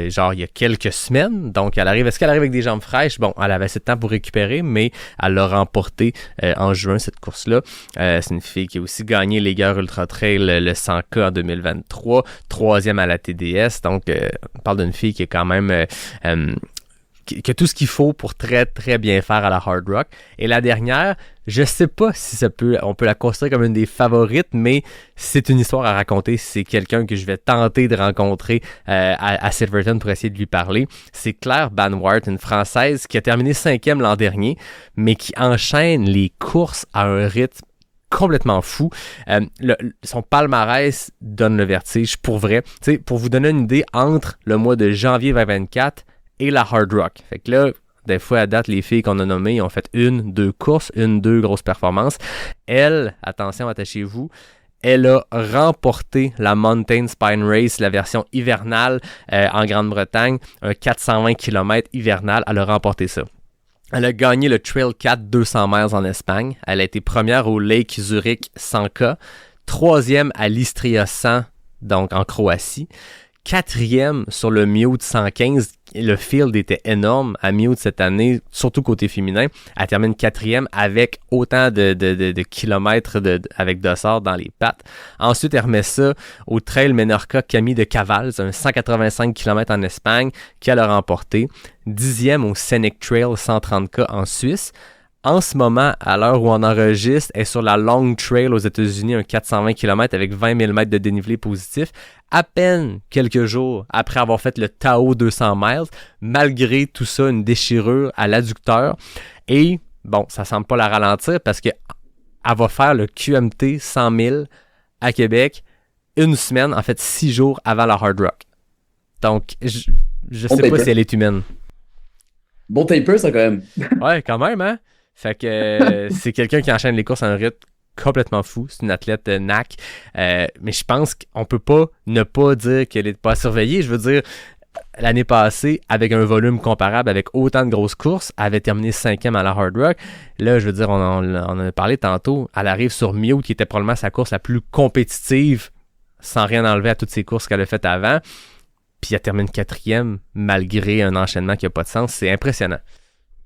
genre il y a quelques semaines. Donc, est-ce qu'elle arrive avec des jambes fraîches? Bon, elle avait assez de temps pour récupérer, mais elle l'a remporté en juin, cette course-là. C'est une fille qui a aussi gagné les Gare Ultra Trail, le 100K en 2023, troisième à la TDS. Donc, on parle d'une fille qui est quand même... qui a tout ce qu'il faut pour très, très bien faire à la Hard Rock. Et la dernière, je sais pas si on peut la considérer comme une des favorites, mais c'est une histoire à raconter. C'est quelqu'un que je vais tenter de rencontrer à Silverton pour essayer de lui parler. C'est Claire Banwart, une Française qui a terminé 5e l'an dernier, mais qui enchaîne les courses à un rythme complètement fou. Son palmarès donne le vertige pour vrai. T'sais, pour vous donner une idée, entre le mois de janvier 2024 et la Hard Rock. Fait que là, des fois, à date, les filles qu'on a nommées ont fait 1-2 courses, 1-2 grosses performances. Elle, attention, attachez-vous, elle a remporté la Mountain Spine Race, la version hivernale en Grande-Bretagne, un 420 km hivernal. Elle a remporté ça. Elle a gagné le Trail 4 200 miles en Espagne. Elle a été première au Lake Zurich 100K, troisième à l'Istria 100, donc en Croatie, quatrième sur le Mute 115. Le field était énorme à Mute cette année, surtout côté féminin. Elle termine quatrième avec autant de kilomètres avec dossard dans les pattes. Ensuite, elle remet ça au Trail Menorca Camille de Cavals, un 185 km en Espagne qu'elle a remporté. Dixième au Scenic Trail 130K en Suisse. En ce moment, à l'heure où on enregistre, elle est sur la Long Trail aux États-Unis, un 420 km avec 20 000 mètres de dénivelé positif, à peine quelques jours après avoir fait le Tao 200 miles, malgré tout ça, une déchirure à l'adducteur. Et, bon, ça semble pas la ralentir parce qu'elle va faire le QMT 100 000 à Québec une semaine, en fait 6 jours avant la Hard Rock. Donc, je sais pas si elle est humaine. Bon taper, ça, quand même. Ouais, quand même, hein? Fait que c'est quelqu'un qui enchaîne les courses à un rythme complètement fou. C'est une athlète NAC. Mais je pense qu'on peut pas ne pas dire qu'elle est pas surveillée. Je veux dire, l'année passée, avec un volume comparable, avec autant de grosses courses, elle avait terminé 5e à la Hard Rock. Là, je veux dire, on en a parlé tantôt. Elle arrive sur Mute, qui était probablement sa course la plus compétitive, sans rien enlever à toutes ses courses qu'elle a faites avant. Puis elle termine 4e, malgré un enchaînement qui n'a pas de sens. C'est impressionnant.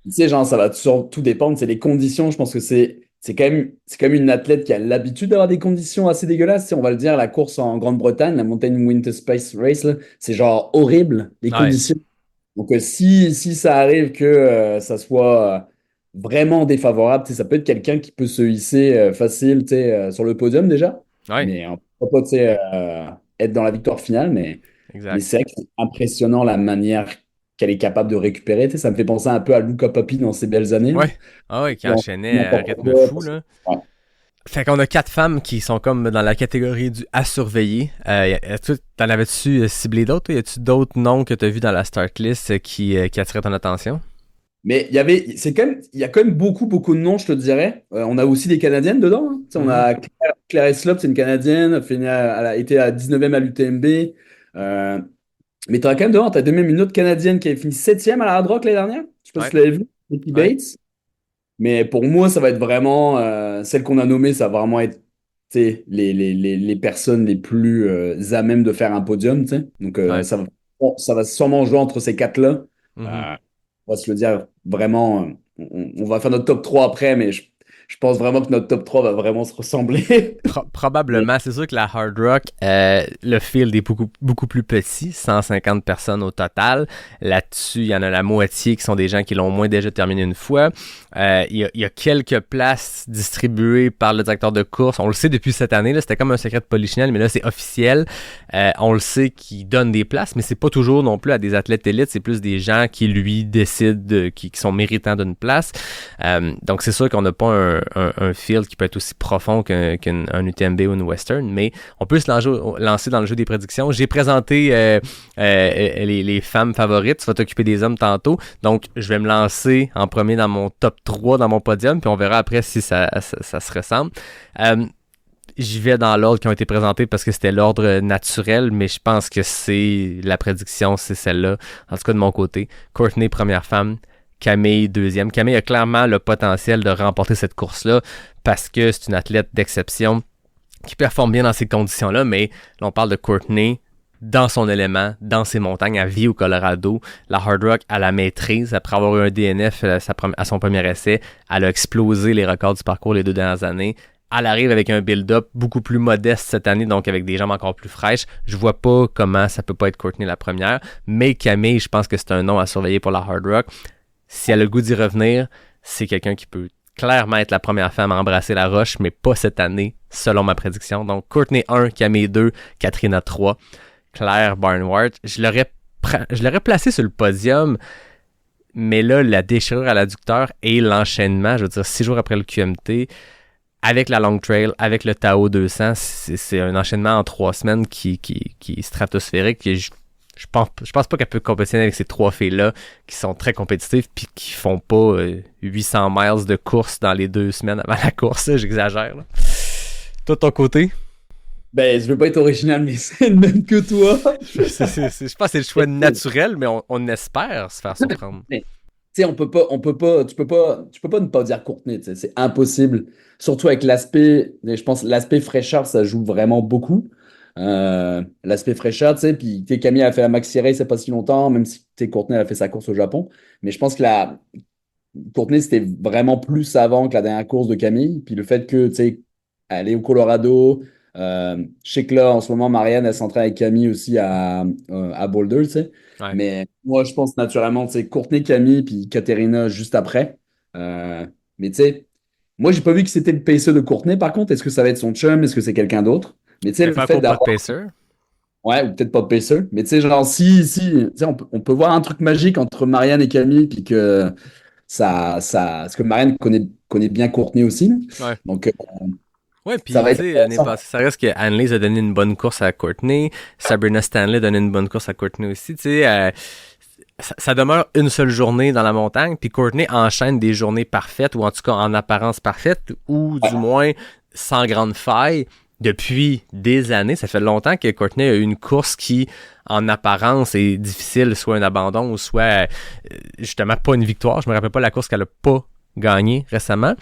Tu sais, genre, ça va tout dépendre. C'est les conditions. Je pense que c'est quand même une athlète qui a l'habitude d'avoir des conditions assez dégueulasses. Tu sais, on va le dire, la course en Grande-Bretagne, la Mountain Winter Space Race, là, c'est genre horrible, les conditions. Donc, si ça arrive que ça soit vraiment défavorable, tu sais, ça peut être quelqu'un qui peut se hisser facile, tu sais, sur le podium déjà. Ouais. Mais on peut pas, tu sais, être dans la victoire finale. Mais c'est vrai que c'est impressionnant la manière qu'elle est capable de récupérer. Tu sais, ça me fait penser un peu à Luca Papi dans ses belles années. Ouais. Ah ouais, qui enchaînait à un rythme fou, là. Ouais. Fait qu'on a 4 femmes qui sont comme dans la catégorie du à surveiller. T'en avais-tu ciblé d'autres? Y a-tu d'autres noms que tu as vus dans la start list qui attiraient ton attention? Mais il y a quand même beaucoup de noms, je te dirais. On a aussi des Canadiennes dedans. Hein. On a Claire Heslop, c'est une Canadienne. Elle a été à 19e à l'UTMB. Mais tu as quand même devant, tu as même une autre Canadienne qui a fini 7e à la Hard Rock l'année dernière. Je sais pas si tu l'avais vu, Nikki Bates. Mais pour moi, ça va être vraiment celle qu'on a nommée, ça va vraiment être les personnes les plus à même de faire un podium. T'sais. Donc ça va sûrement jouer entre ces 4-là. On va se le dire vraiment, on va faire notre top 3 après, mais je pense vraiment que notre top 3 va vraiment se ressembler. Probablement. C'est sûr que la Hard Rock, le field est beaucoup plus petit, 150 personnes au total. Là-dessus, il y en a la moitié qui sont des gens qui l'ont au moins déjà terminé une fois. Il y a quelques places distribuées par le directeur de course. On le sait depuis cette année, là, c'était comme un secret de polichinelle, mais là, c'est officiel. On le sait qu'il donne des places, mais c'est pas toujours non plus à des athlètes élites. C'est plus des gens qui, lui, décident, qui sont méritants d'une place. Donc, c'est sûr qu'on n'a pas un field qui peut être aussi profond qu'un UTMB ou une Western, mais on peut se lancer dans le jeu des prédictions. J'ai présenté les femmes favorites, tu vas t'occuper des hommes tantôt, donc je vais me lancer en premier dans mon top 3 dans mon podium, puis on verra après si ça se ressemble. J'y vais dans l'ordre qui ont été présentés parce que c'était l'ordre naturel, mais je pense que c'est la prédiction, c'est celle-là, en tout cas de mon côté. Courtney, première femme, Camille, deuxième. Camille a clairement le potentiel de remporter cette course-là parce que c'est une athlète d'exception qui performe bien dans ces conditions-là, mais là, on parle de Courtney dans son élément, dans ses montagnes, à vie au Colorado. La Hard Rock, à la maîtrise. Après avoir eu un DNF à son premier essai, elle a explosé les records du parcours les 2 dernières années. Elle arrive avec un build-up beaucoup plus modeste cette année, donc avec des jambes encore plus fraîches. Je vois pas comment ça peut pas être Courtney la première, mais Camille, je pense que c'est un nom à surveiller pour la Hard Rock. Si elle a le goût d'y revenir, c'est quelqu'un qui peut clairement être la première femme à embrasser la roche, mais pas cette année, selon ma prédiction. Donc Courtney 1, Camille 2, Katrina 3, Claire Barnwart. Je l'aurais placé sur le podium, mais là, la déchirure à l'adducteur et l'enchaînement, je veux dire, 6 jours après le QMT, avec la Long Trail, avec le Tao 200, c'est un enchaînement en 3 semaines qui est stratosphérique. Et je pense pas qu'elle peut compétitionner avec ces 3 filles-là qui sont très compétitives puis qui font pas 800 miles de course dans les 2 semaines avant la course. J'exagère. Là. Toi, de ton côté? Ben, je veux pas être original, mais c'est le même que toi. Je pense que c'est le choix naturel, mais on espère se faire surprendre. Tu sais, tu peux pas ne pas dire Courtney, tu sais, c'est impossible. Surtout avec l'aspect, je pense, l'aspect fraîcheur, ça joue vraiment beaucoup. L'aspect fraîcheur, tu sais, puis Camille a fait la Maxi Race il y a pas si longtemps, même si Courtney a fait sa course au Japon. Mais je pense que Courtney, c'était vraiment plus avant que la dernière course de Camille. Puis le fait que, tu sais, elle est au Colorado, je sais que là, en ce moment, Marianne, elle s'entraîne avec Camille aussi à Boulder, tu sais. Ouais. Mais moi, je pense naturellement, tu sais, Courtney, Camille, puis Katerina juste après. Mais tu sais, moi, j'ai pas vu que c'était le pacer de Courtney. Par contre, est-ce que ça va être son chum? Est-ce que c'est quelqu'un d'autre? Mais tu sais, Il le fait fait pas de d'avoir. pacer. Ouais, ou peut-être pas de pacer. Mais tu sais, genre, tu sais, on peut voir un truc magique entre Marianne et Camille, puis que parce que Marianne connaît bien Courtney aussi. Là. Ouais. Donc, Ouais, puis ça va tu être sais, l'année intéressant. passée, ça reste que Annelise a donné une bonne course à Courtney, Sabrina Stanley a donné une bonne course à Courtney aussi, tu sais, ça demeure une seule journée dans la montagne, puis Courtney enchaîne des journées parfaites, ou en tout cas en apparence parfaite, ou du moins sans grande faille, depuis des années. Ça fait longtemps que Courtney a eu une course qui, en apparence, est difficile, soit un abandon, ou soit justement pas une victoire. Je me rappelle pas la course qu'elle a pas gagnée récemment.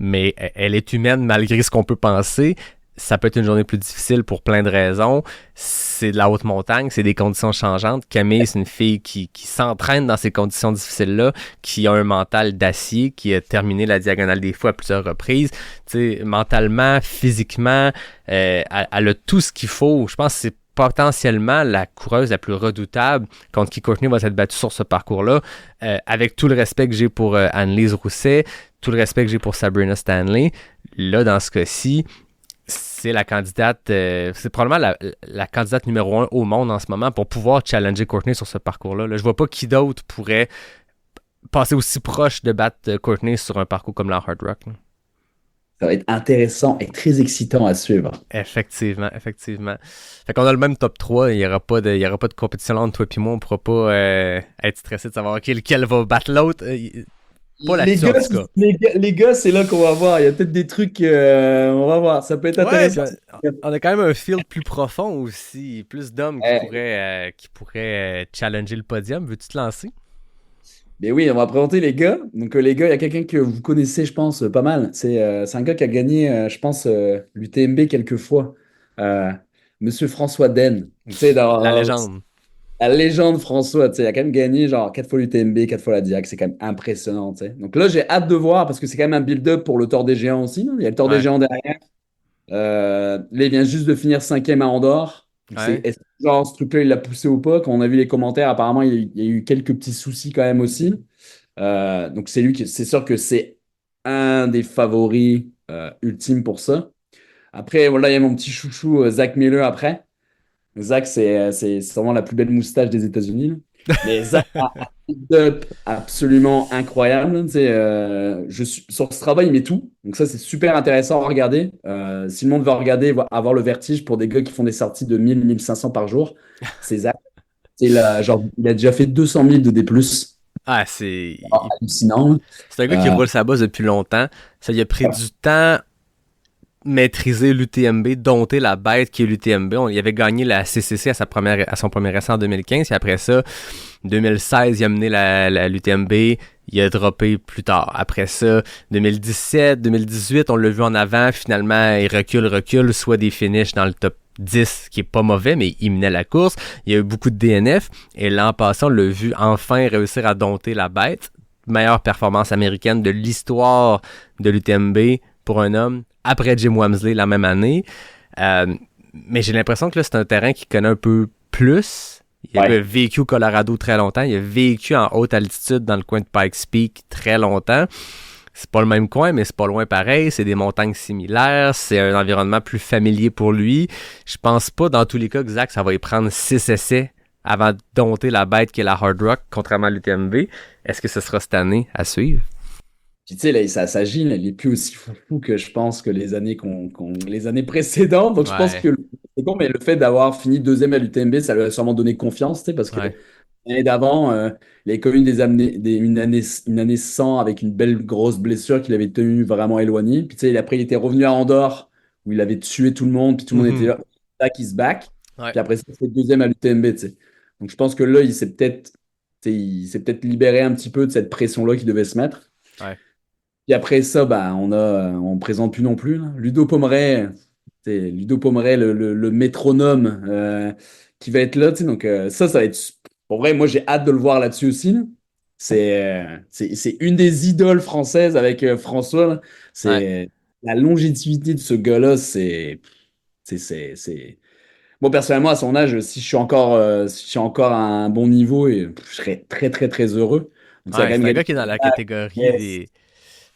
Mais elle est humaine malgré ce qu'on peut penser. Ça peut être une journée plus difficile pour plein de raisons. C'est de la haute montagne, c'est des conditions changeantes. Camille, c'est une fille qui s'entraîne dans ces conditions difficiles-là, qui a un mental d'acier, qui a terminé la diagonale des fous à plusieurs reprises. Tu sais, mentalement, physiquement, elle a tout ce qu'il faut. Je pense que c'est potentiellement la coureuse la plus redoutable contre qui Courtney va s'être battue sur ce parcours-là. Avec tout le respect que j'ai pour Annelise Rousset, tout le respect que j'ai pour Sabrina Stanley, là, dans ce cas-ci, c'est la candidate, c'est probablement la candidate numéro 1 au monde en ce moment pour pouvoir challenger Courtney sur ce parcours-là. Là, je vois pas qui d'autre pourrait passer aussi proche de battre Courtney sur un parcours comme la Hard Rock. Là. Ça va être intéressant et très excitant à suivre. Effectivement. Fait qu'on a le même top 3, il y aura pas de compétition là entre toi et moi, on pourra pas être stressé de savoir lequel va battre l'autre. Pas là-dessus, en tout cas. Les gars, c'est là qu'on va voir. Il y a peut-être des trucs, on va voir. Ça peut être intéressant. On a quand même un field plus profond aussi, plus d'hommes qui pourraient challenger le podium. Veux-tu te lancer? Mais oui, on va présenter les gars. Donc, les gars, il y a quelqu'un que vous connaissez, je pense, pas mal. C'est un gars qui a gagné, je pense, l'UTMB quelques fois. Monsieur François Den. Tu sais, La légende. La légende François, tu sais, il a quand même gagné genre 4 fois l'UTMB, 4 fois la Diac. C'est quand même impressionnant, tu sais. Donc là, j'ai hâte de voir parce que c'est quand même un build-up pour le Tour des Géants aussi. Là. Il y a le Tour des Géants derrière. Là, il vient juste de finir 5e à Andorre. Ouais. Est-ce que genre, ce truc-là, il l'a poussé ou pas? Quand on a vu les commentaires, apparemment, il y a eu quelques petits soucis quand même aussi. Donc, c'est sûr que c'est un des favoris ultimes pour ça. Après, voilà, il y a mon petit chouchou Zach Miller après. Zach, c'est vraiment la plus belle moustache des États-Unis. Mais Zach a un build-up absolument incroyable. Tu sais, sur ce travail, il met tout. Donc ça, c'est super intéressant à regarder. Si le monde veut regarder, avoir le vertige pour des gars qui font des sorties de 1000-1500 par jour, c'est Zach. Genre, il a déjà fait 200 000 de D+. Ah, c'est hallucinant. C'est un gars qui roule sa bosse depuis longtemps. Ça lui a pris du temps maîtriser l'UTMB, dompter la bête qui est l'UTMB. Il avait gagné la CCC à son premier essai en 2015. Et après ça, 2016, il a mené l'UTMB. Il a droppé plus tard. Après ça, 2017, 2018, on l'a vu en avant. Finalement, il recule, soit des finishes dans le top 10, qui est pas mauvais, mais il menait la course. Il y a eu beaucoup de DNF. Et l'an passé, on l'a vu enfin réussir à dompter la bête. Meilleure performance américaine de l'histoire de l'UTMB pour un homme, après Jim Wamsley la même année. Mais j'ai l'impression que là, c'est un terrain qu'il connaît un peu plus. Il avait vécu au Colorado très longtemps. Il a vécu en haute altitude dans le coin de Pikes Peak très longtemps. C'est pas le même coin, mais c'est pas loin pareil. C'est des montagnes similaires. C'est un environnement plus familier pour lui. Je pense pas, dans tous les cas, que Zach, ça va y prendre 6 essais avant de dompter la bête qui est la Hard Rock, contrairement à l'UTMB. Est-ce que ce sera cette année à suivre? Puis tu sais, là, ça s'agit, il est plus aussi fou que je pense que les années les années précédentes. Donc je pense que c'est bon, mais le fait d'avoir fini deuxième à l'UTMB, ça lui a sûrement donné confiance, tu sais, parce que l'année d'avant, il avait connu une année sans avec une belle grosse blessure qu'il avait tenu vraiment éloignée. Puis tu sais, après il était revenu à Andorre où il avait tué tout le monde, puis tout le monde était là, back is back. Puis après ça, c'était deuxième à l'UTMB, tu sais. Donc je pense que là, il s'est peut-être libéré un petit peu de cette pression-là qu'il devait se mettre. Puis après ça, on présente plus non plus. Là. Ludo Pomeray, le métronome qui va être là. Donc ça va être... Pour vrai, moi, j'ai hâte de le voir là-dessus aussi. Là. C'est une des idoles françaises avec François. Là. La longévité de ce gars-là, c'est... Moi, personnellement, à son âge, si je suis encore à un bon niveau, je serais très, très, très heureux. Donc, c'est un gars qui est dans la catégorie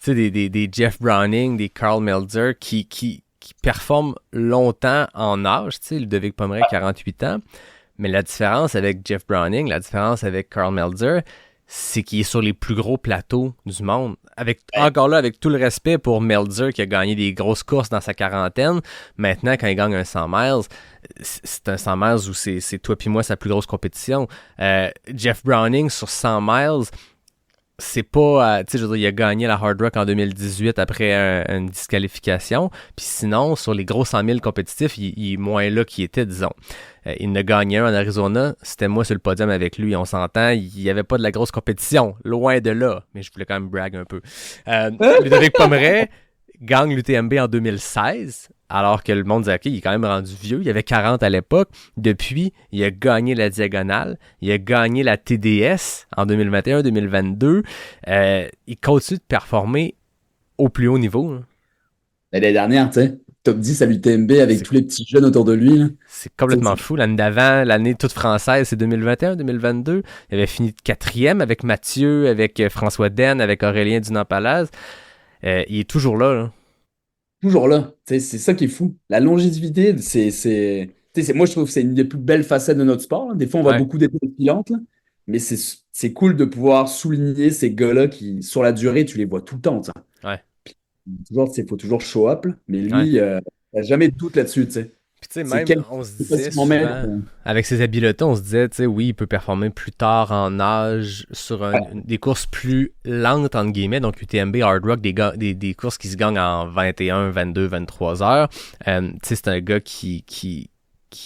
des Jeff Browning, des Karl Melzer qui performent longtemps en âge. Tu sais, Ludovic Pomeray, 48 ans. Mais la différence avec Jeff Browning, la différence avec Karl Melzer, c'est qu'il est sur les plus gros plateaux du monde. Encore là, avec tout le respect pour Melzer qui a gagné des grosses courses dans sa quarantaine, maintenant, quand il gagne un 100 miles, c'est un 100 miles où c'est toi puis moi sa plus grosse compétition. Jeff Browning sur 100 miles, c'est pas, tu sais, je veux dire, il a gagné la Hard Rock en 2018 après une disqualification. Puis sinon, sur les gros 100 000 compétitifs, il est moins là qu'il était, disons. Il ne gagnait un en Arizona, c'était moi sur le podium avec lui, on s'entend, il n'y avait pas de la grosse compétition, loin de là, mais je voulais quand même brag un peu. Ludovic Pomeray gagne l'UTMB en 2016, alors que le monde disait, OK, il est quand même rendu vieux, il avait 40 à l'époque. Depuis, il a gagné la Diagonale, il a gagné la TDS en 2021-2022. Il continue de performer au plus haut niveau. Là. L'année dernière, tu sais, top 10 à l'UTMB avec tous les petits jeunes autour de lui. Là. C'est complètement fou. L'année d'avant, l'année toute française, c'est 2021-2022. Il avait fini 4e avec Mathieu, avec François Den, avec Aurélien Dunant-Palaz. Il est toujours là, là. Toujours là. C'est ça qui est fou. La longévité, moi, je trouve que c'est une des plus belles facettes de notre sport. Là. Des fois, on voit beaucoup d'étoiles filantes, là. Mais c'est cool de pouvoir souligner ces gars-là qui, sur la durée, tu les vois tout le temps. Ça. Il faut toujours show up. Là. Mais lui, il n'a jamais de doute là-dessus. T'sais. Puis tu sais, même, on se disait souvent, avec ses habiletés, on se disait, tu sais, oui, il peut performer plus tard en âge sur des courses plus lentes, entre guillemets, donc UTMB, Hard Rock, des courses qui se gagnent en 21, 22, 23 heures. Tu sais, c'est un gars qui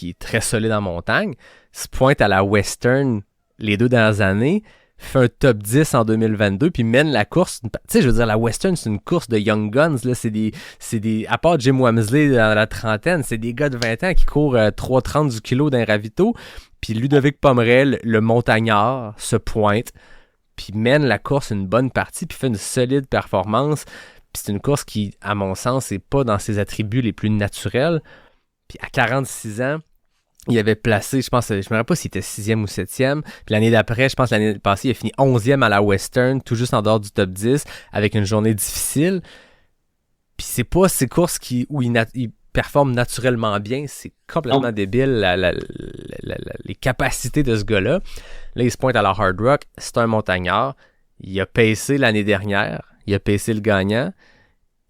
est très solide en montagne, se pointe à la Western les 2 dernières années, fait un top 10 en 2022, puis mène la course. Tu sais, je veux dire, la Western, c'est une course de Young Guns, là. C'est des, à part Jim Wamsley dans la trentaine, c'est des gars de 20 ans qui courent 3,30 du kilo d'un ravito. Puis Ludovic Pomeray, le montagnard, se pointe, puis mène la course une bonne partie, puis fait une solide performance. Puis c'est une course qui, à mon sens, n'est pas dans ses attributs les plus naturels. Puis à 46 ans, il avait placé, je me rappelle pas s'il était 6e ou 7e. Puis l'année d'après, je pense l'année passée, il a fini 11e à la Western, tout juste en dehors du top 10, avec une journée difficile. Puis c'est pas ces courses où il performe naturellement bien. C'est complètement débile, les capacités de ce gars-là. Là, il se pointe à la Hard Rock. C'est un montagnard. Il a pacé l'année dernière. Il a pacé le gagnant.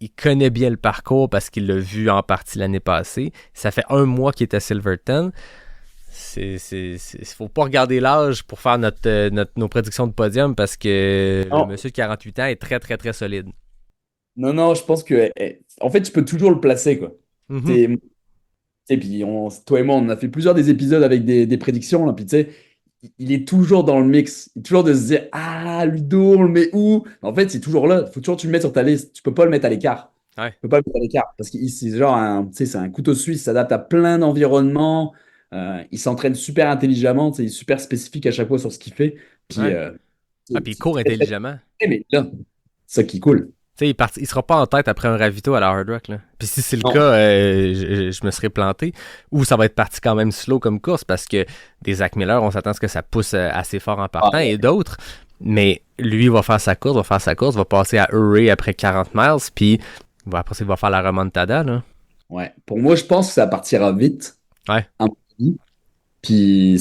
Il connaît bien le parcours parce qu'il l'a vu en partie l'année passée. Ça fait 1 mois qu'il est à Silverton. Faut pas regarder l'âge pour faire nos prédictions de podium parce que le monsieur de 48 ans est très, très, très solide. Non, je pense que, en fait, tu peux toujours le placer, quoi. Mm-hmm. Puis toi et moi, on a fait plusieurs des épisodes avec des prédictions, là, puis tu sais, il est toujours dans le mix. Il est toujours de se dire, ah, Ludo, on le met où? En fait, c'est toujours là. Il faut toujours que tu le mettes sur ta liste. Tu peux pas le mettre à l'écart. Ouais. Tu peux pas le mettre à l'écart parce que c'est genre c'est un couteau suisse. Il s'adapte à plein d'environnements. Il s'entraîne super intelligemment. Il est super spécifique à chaque fois sur ce qu'il fait. Puis, Ouais. Puis il court intelligemment. Mais là, c'est ça qui est cool. Il sera pas en tête après un ravito à la Hard Rock. Là. Puis si c'est le cas, je me serais planté. Ou ça va être parti quand même slow comme course parce que des Zach Miller, on s'attend à ce que ça pousse assez fort en partant et d'autres. Mais lui va faire sa course, va passer à Uray après 40 miles. Puis après, il va faire la remontada. Là. Ouais. Pour moi, je pense que ça partira vite. Ouais. Puis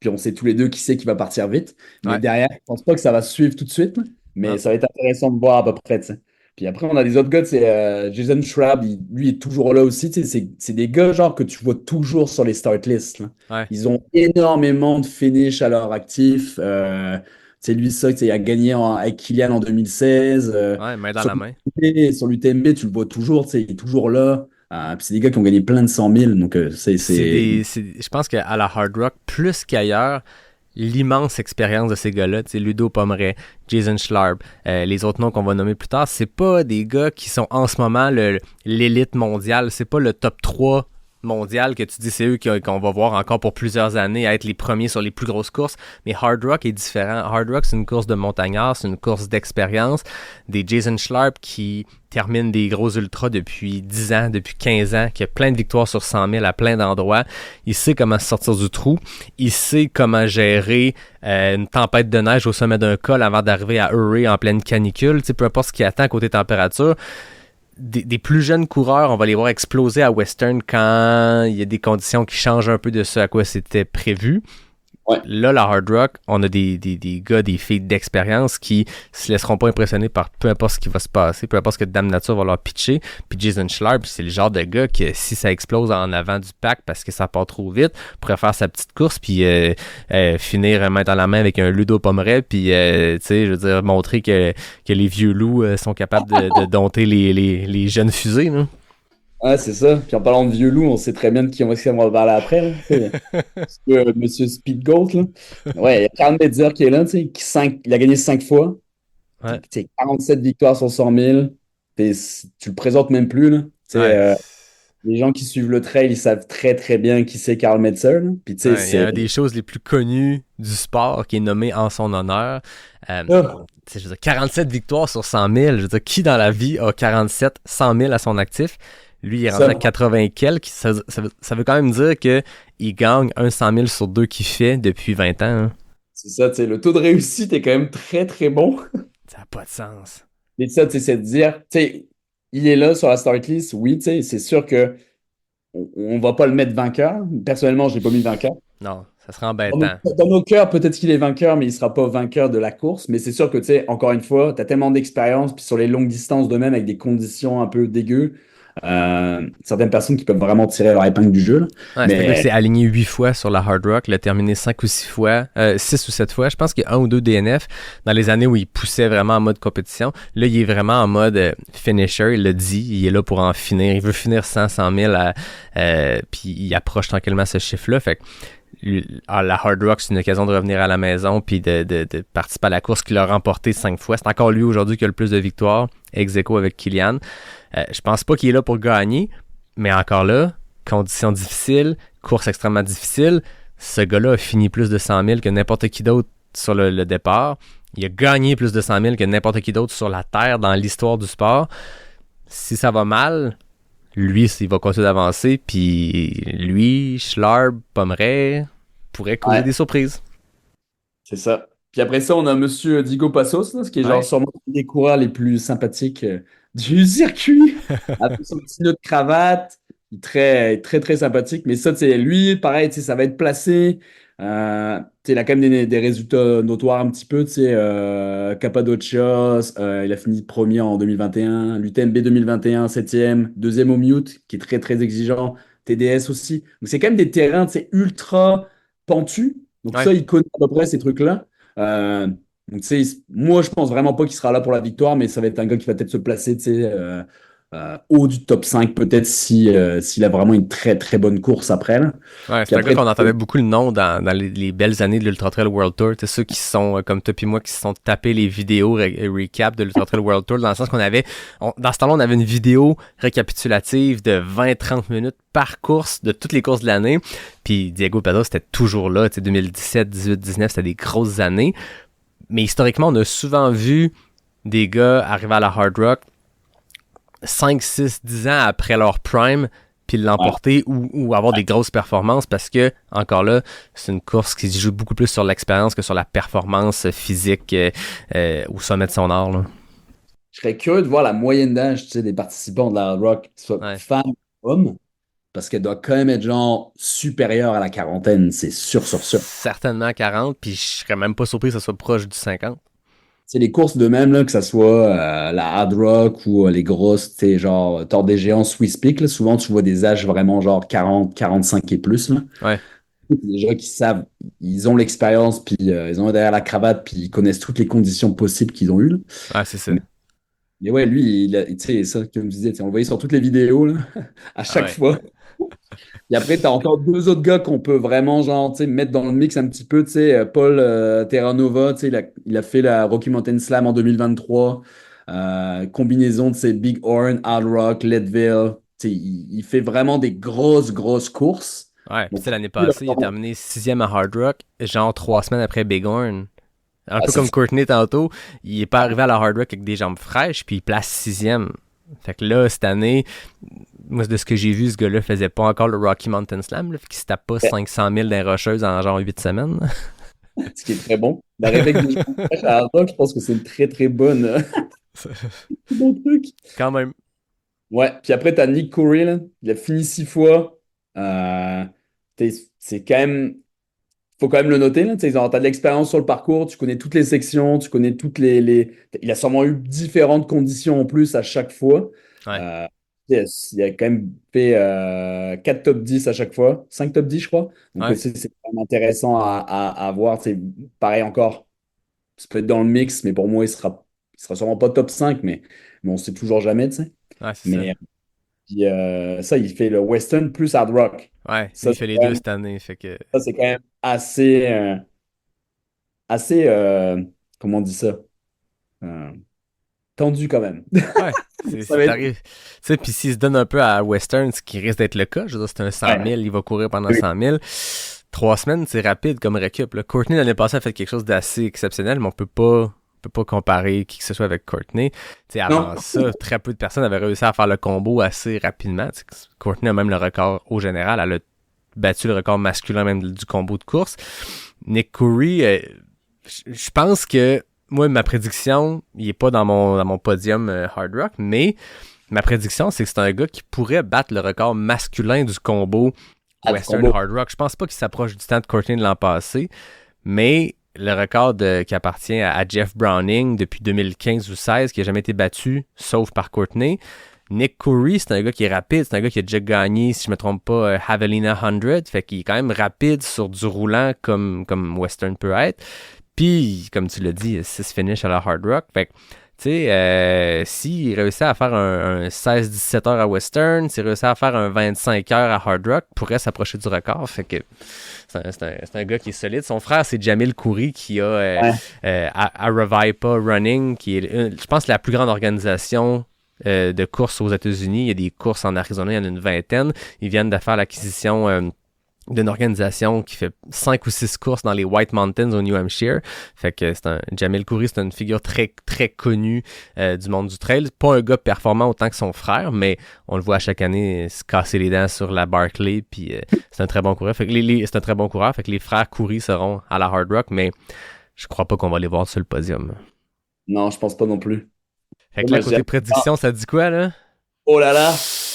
on sait tous les deux qui c'est qui va partir vite. Mais derrière, je pense pas que ça va suivre tout de suite. Mais ça va être intéressant de voir à peu près. T'sais. Puis après, on a des autres gars, c'est Jason Schwab, lui est toujours là aussi. C'est des gars genre que tu vois toujours sur les start lists. Ouais. Ils ont énormément de finish à leur actif. Lui, ça, il a gagné avec Kylian en 2016. Main dans la main. Sur l'UTMB, tu le vois toujours, il est toujours là. Puis c'est des gars qui ont gagné plein de 100 000. Donc, je pense qu'à la Hard Rock, plus qu'ailleurs, l'immense expérience de ces gars-là, Ludo Pommeret, Jason Schlarb, les autres noms qu'on va nommer plus tard, c'est pas des gars qui sont en ce moment l'élite mondiale, c'est pas le top 3 mondial que tu dis c'est eux qu'on va voir encore pour plusieurs années à être les premiers sur les plus grosses courses, mais Hard Rock est différent. Hard Rock, c'est une course de montagnards, c'est une course d'expérience. Des Jason Schlarb qui termine des gros ultras depuis 10 ans, depuis 15 ans, qui a plein de victoires sur 100 000 à plein d'endroits. Il sait comment sortir du trou. Il sait comment gérer une tempête de neige au sommet d'un col avant d'arriver à Uray en pleine canicule. Peu importe ce qui attend côté température. Des plus jeunes coureurs, on va les voir exploser à Western quand il y a des conditions qui changent un peu de ce à quoi c'était prévu. Ouais. Là, la Hard Rock, on a des gars, des filles d'expérience qui se laisseront pas impressionner par peu importe ce qui va se passer, peu importe ce que Dame Nature va leur pitcher. Puis Jason Schlarb, c'est le genre de gars que si ça explose en avant du pack parce que ça part trop vite, pourrait faire sa petite course puis finir main dans la main avec un Ludo Pommeret puis je veux dire montrer que les vieux loups sont capables de dompter les jeunes fusées. Là. Ouais, c'est ça. Puis en parlant de vieux loups, on sait très bien de qui on va parler après. Monsieur Speed Goat. Là. Ouais, il y a Karl Metzer qui est là, il a gagné 5 fois. Ouais. 47 victoires sur 100 000. Tu le présentes même plus. Là. Les gens qui suivent le trail, ils savent très très bien qui c'est Karl Metzer. Puis, il y a une des choses les plus connues du sport qui est nommée en son honneur. Je veux dire, 47 victoires sur 100 000. Je veux dire, qui dans la vie a 47, 100 000 à son actif? Lui, il est rendu à 80 quelques. Ça veut quand même dire qu'il gagne un 100 000 sur 2 qu'il fait depuis 20 ans. Hein. C'est ça, le taux de réussite est quand même très, très bon. Ça n'a pas de sens. Mais ça, c'est de dire, il est là sur la start list, oui, c'est sûr que on va pas le mettre vainqueur. Personnellement, je l'ai pas mis vainqueur. Non, ça serait embêtant. Dans nos cœurs, peut-être qu'il est vainqueur, mais il sera pas vainqueur de la course. Mais c'est sûr que, encore une fois, tu as tellement d'expérience, puis sur les longues distances de même, avec des conditions un peu dégueu. Certaines personnes qui peuvent vraiment tirer leur épingle du jeu. Ouais, mais c'est aligné 8 fois sur la Hard Rock, il a terminé 5 ou 6 fois, 6 ou 7 fois. Je pense qu'il y a 1 ou 2 DNF dans les années où il poussait vraiment en mode compétition. Là, il est vraiment en mode finisher, il l'a dit, il est là pour en finir. Il veut finir 100 000, puis il approche tranquillement ce chiffre-là. Fait que la Hard Rock, c'est une occasion de revenir à la maison puis de participer à la course qu'il a remportée 5 fois. C'est encore lui aujourd'hui qui a le plus de victoires, ex-aequo avec Kylian. Je pense pas qu'il est là pour gagner, mais encore là, conditions difficiles, course extrêmement difficile, ce gars-là a fini plus de 100 000 que n'importe qui d'autre sur le départ. Il a gagné plus de 100 000 que n'importe qui d'autre sur la Terre dans l'histoire du sport. Si ça va mal, lui, il va continuer d'avancer, puis lui, Schlarb, Pommeret, pourrait causer des surprises. C'est ça. Puis après ça, on a Monsieur Diego Passos, là, ce qui est genre sûrement un des coureurs les plus sympathiques du circuit. Avec son petit nœud de cravate, très, très, très sympathique. Mais ça, lui, pareil, ça va être placé. Il a quand même des résultats notoires un petit peu. Cappadocia, il a fini premier en 2021. L'UTMB 2021, septième. Deuxième au Mute, qui est très, très exigeant. TDS aussi. Donc, c'est quand même des terrains ultra pentus. Donc, Ouais. ça, il connaît à peu près ces trucs-là. Donc, moi, je pense vraiment pas qu'il sera là pour la victoire, mais ça va être un gars qui va peut-être se placer, haut du top 5 peut-être s'il a vraiment une très très bonne course après là. Ouais, Puis c'est un gars après qu'on entendait beaucoup le nom dans les belles années de l'Ultra Trail World Tour. C'est ceux qui sont, comme toi et moi, qui se sont tapés les vidéos recap de l'Ultra Trail World Tour, dans le sens qu'on avait, dans ce temps-là, on avait une vidéo récapitulative de 20-30 minutes par course de toutes les courses de l'année. Puis Diego Pedro, c'était toujours là, 2017, 18, 19, c'était des grosses années. Mais historiquement, on a souvent vu des gars arriver à la Hard Rock 5, 6, 10 ans après leur prime, puis l'emporter ou avoir des grosses performances, parce que, encore là, c'est une course qui joue beaucoup plus sur l'expérience que sur la performance physique au sommet de son art. Là. Je serais curieux de voir la moyenne d'âge des participants de la Hard Rock, que ce soit femmes ou hommes, parce qu'elle doit quand même être genre supérieure à la quarantaine, c'est sûr. Certainement 40, puis je serais même pas surpris que ça soit proche du 50. C'est les courses de même, là, que ça soit la Hard Rock ou les grosses, genre Tour des Géants, Swiss Peak, là, souvent tu vois des âges vraiment genre 40, 45 et plus. Là. Ouais. Des gens qui savent, ils ont l'expérience, puis ils ont derrière la cravate, puis ils connaissent toutes les conditions possibles qu'ils ont eues. Là. Ah, c'est ça. Mais ouais, lui, tu sais, ça, comme je disais, on le voyait sur toutes les vidéos, là, à chaque fois. Et après, tu as encore deux autres gars qu'on peut vraiment genre, mettre dans le mix un petit peu. Paul Terranova, il a fait la Rocky Mountain Slam en 2023. Combinaison de ces Big Horn, Hard Rock, Leadville. Il fait vraiment des grosses courses. Ouais, puis l'année passée, il a terminé 6e à Hard Rock, genre 3 semaines après Big Horn. Un peu comme Courtney tantôt, il est pas arrivé à la Hard Rock avec des jambes fraîches, puis il place 6e. Fait que là, cette année, moi, de ce que j'ai vu, ce gars-là faisait pas encore le Rocky Mountain Slam, là, fait qu'il se tape pas 500 000 dans les rocheuses en genre 8 semaines. Ce qui est très bon. La réveil des jambes fraîches à Hard Rock, je pense que c'est une très très bonne bon truc. Quand même. Ouais, puis après, tu as Nick Coury, là. Il a fini 6 fois. C'est quand même... faut quand même le noter. Tu as de l'expérience sur le parcours, tu connais toutes les sections, tu connais toutes Il a sûrement eu différentes conditions en plus à chaque fois. Ouais. Il a quand même fait 4 top 10 à chaque fois, 5 top 10 je crois. Donc Ouais. c'est quand même intéressant à voir. Pareil encore, ça peut être dans le mix, mais pour moi il sera sûrement pas top 5, mais on sait toujours jamais. Ouais, c'est Mais ça. puis, ça, il fait le Western plus Hard Rock. Ouais, Ça, il fait les quand deux même- cette année, fait que... ça, c'est quand même assez, comment on dit ça? Euh, tendu quand même. Ouais, Ça va être... arrive. Tu sais, puis s'il se donne un peu à Western, ce qui risque d'être le cas, je veux dire, c'est un 100 000, il va courir pendant 100 000. 3 semaines, c'est rapide comme récup. Là. Courtney, l'année passée, a fait quelque chose d'assez exceptionnel, mais on peut pas comparer qui que ce soit avec Courtney. T'sais, avant ça, très peu de personnes avaient réussi à faire le combo assez rapidement. T'sais, Courtney a même le record au général. Elle a battu le record masculin même du combo de course. Nick Coury, je pense que moi, ma prédiction, il est pas dans mon podium Hard Rock, mais ma prédiction, c'est que c'est un gars qui pourrait battre le record masculin du combo Western Hard Rock. Je pense pas qu'il s'approche du temps de Courtney de l'an passé, mais le record qui appartient à Jeff Browning depuis 2015 ou 2016, qui n'a jamais été battu, sauf par Courtney. Nick Coury, c'est un gars qui est rapide, c'est un gars qui a déjà gagné, si je me trompe pas, Javelina 100, fait qu'il est quand même rapide sur du roulant comme Western peut être. Puis, comme tu l'as dit, 6 finishes à la Hard Rock. Fait que, tu sais, s'il réussit à faire un 16-17 heures à Western, s'il réussit à faire un 25 heures à Hard Rock, pourrait s'approcher du record. Fait que c'est un gars qui est solide. Son frère, c'est Jamil Coury, qui a Aravaipa Running, qui est, je pense, la plus grande organisation de courses aux États-Unis. Il y a des courses en Arizona, il y en a une vingtaine. Ils viennent de faire l'acquisition d'une organisation qui fait 5 ou 6 courses dans les White Mountains au New Hampshire. Fait que Jamil Coury, c'est une figure très, très connue du monde du trail. Pas un gars performant autant que son frère, mais on le voit à chaque année se casser les dents sur la Barclay, puis c'est un très bon coureur. Fait que c'est un très bon coureur. Fait que les frères Coury seront à la Hard Rock, mais je crois pas qu'on va les voir sur le podium. Non, je pense pas non plus. Fait que là, côté prédiction, ça dit quoi, là? Oh là là!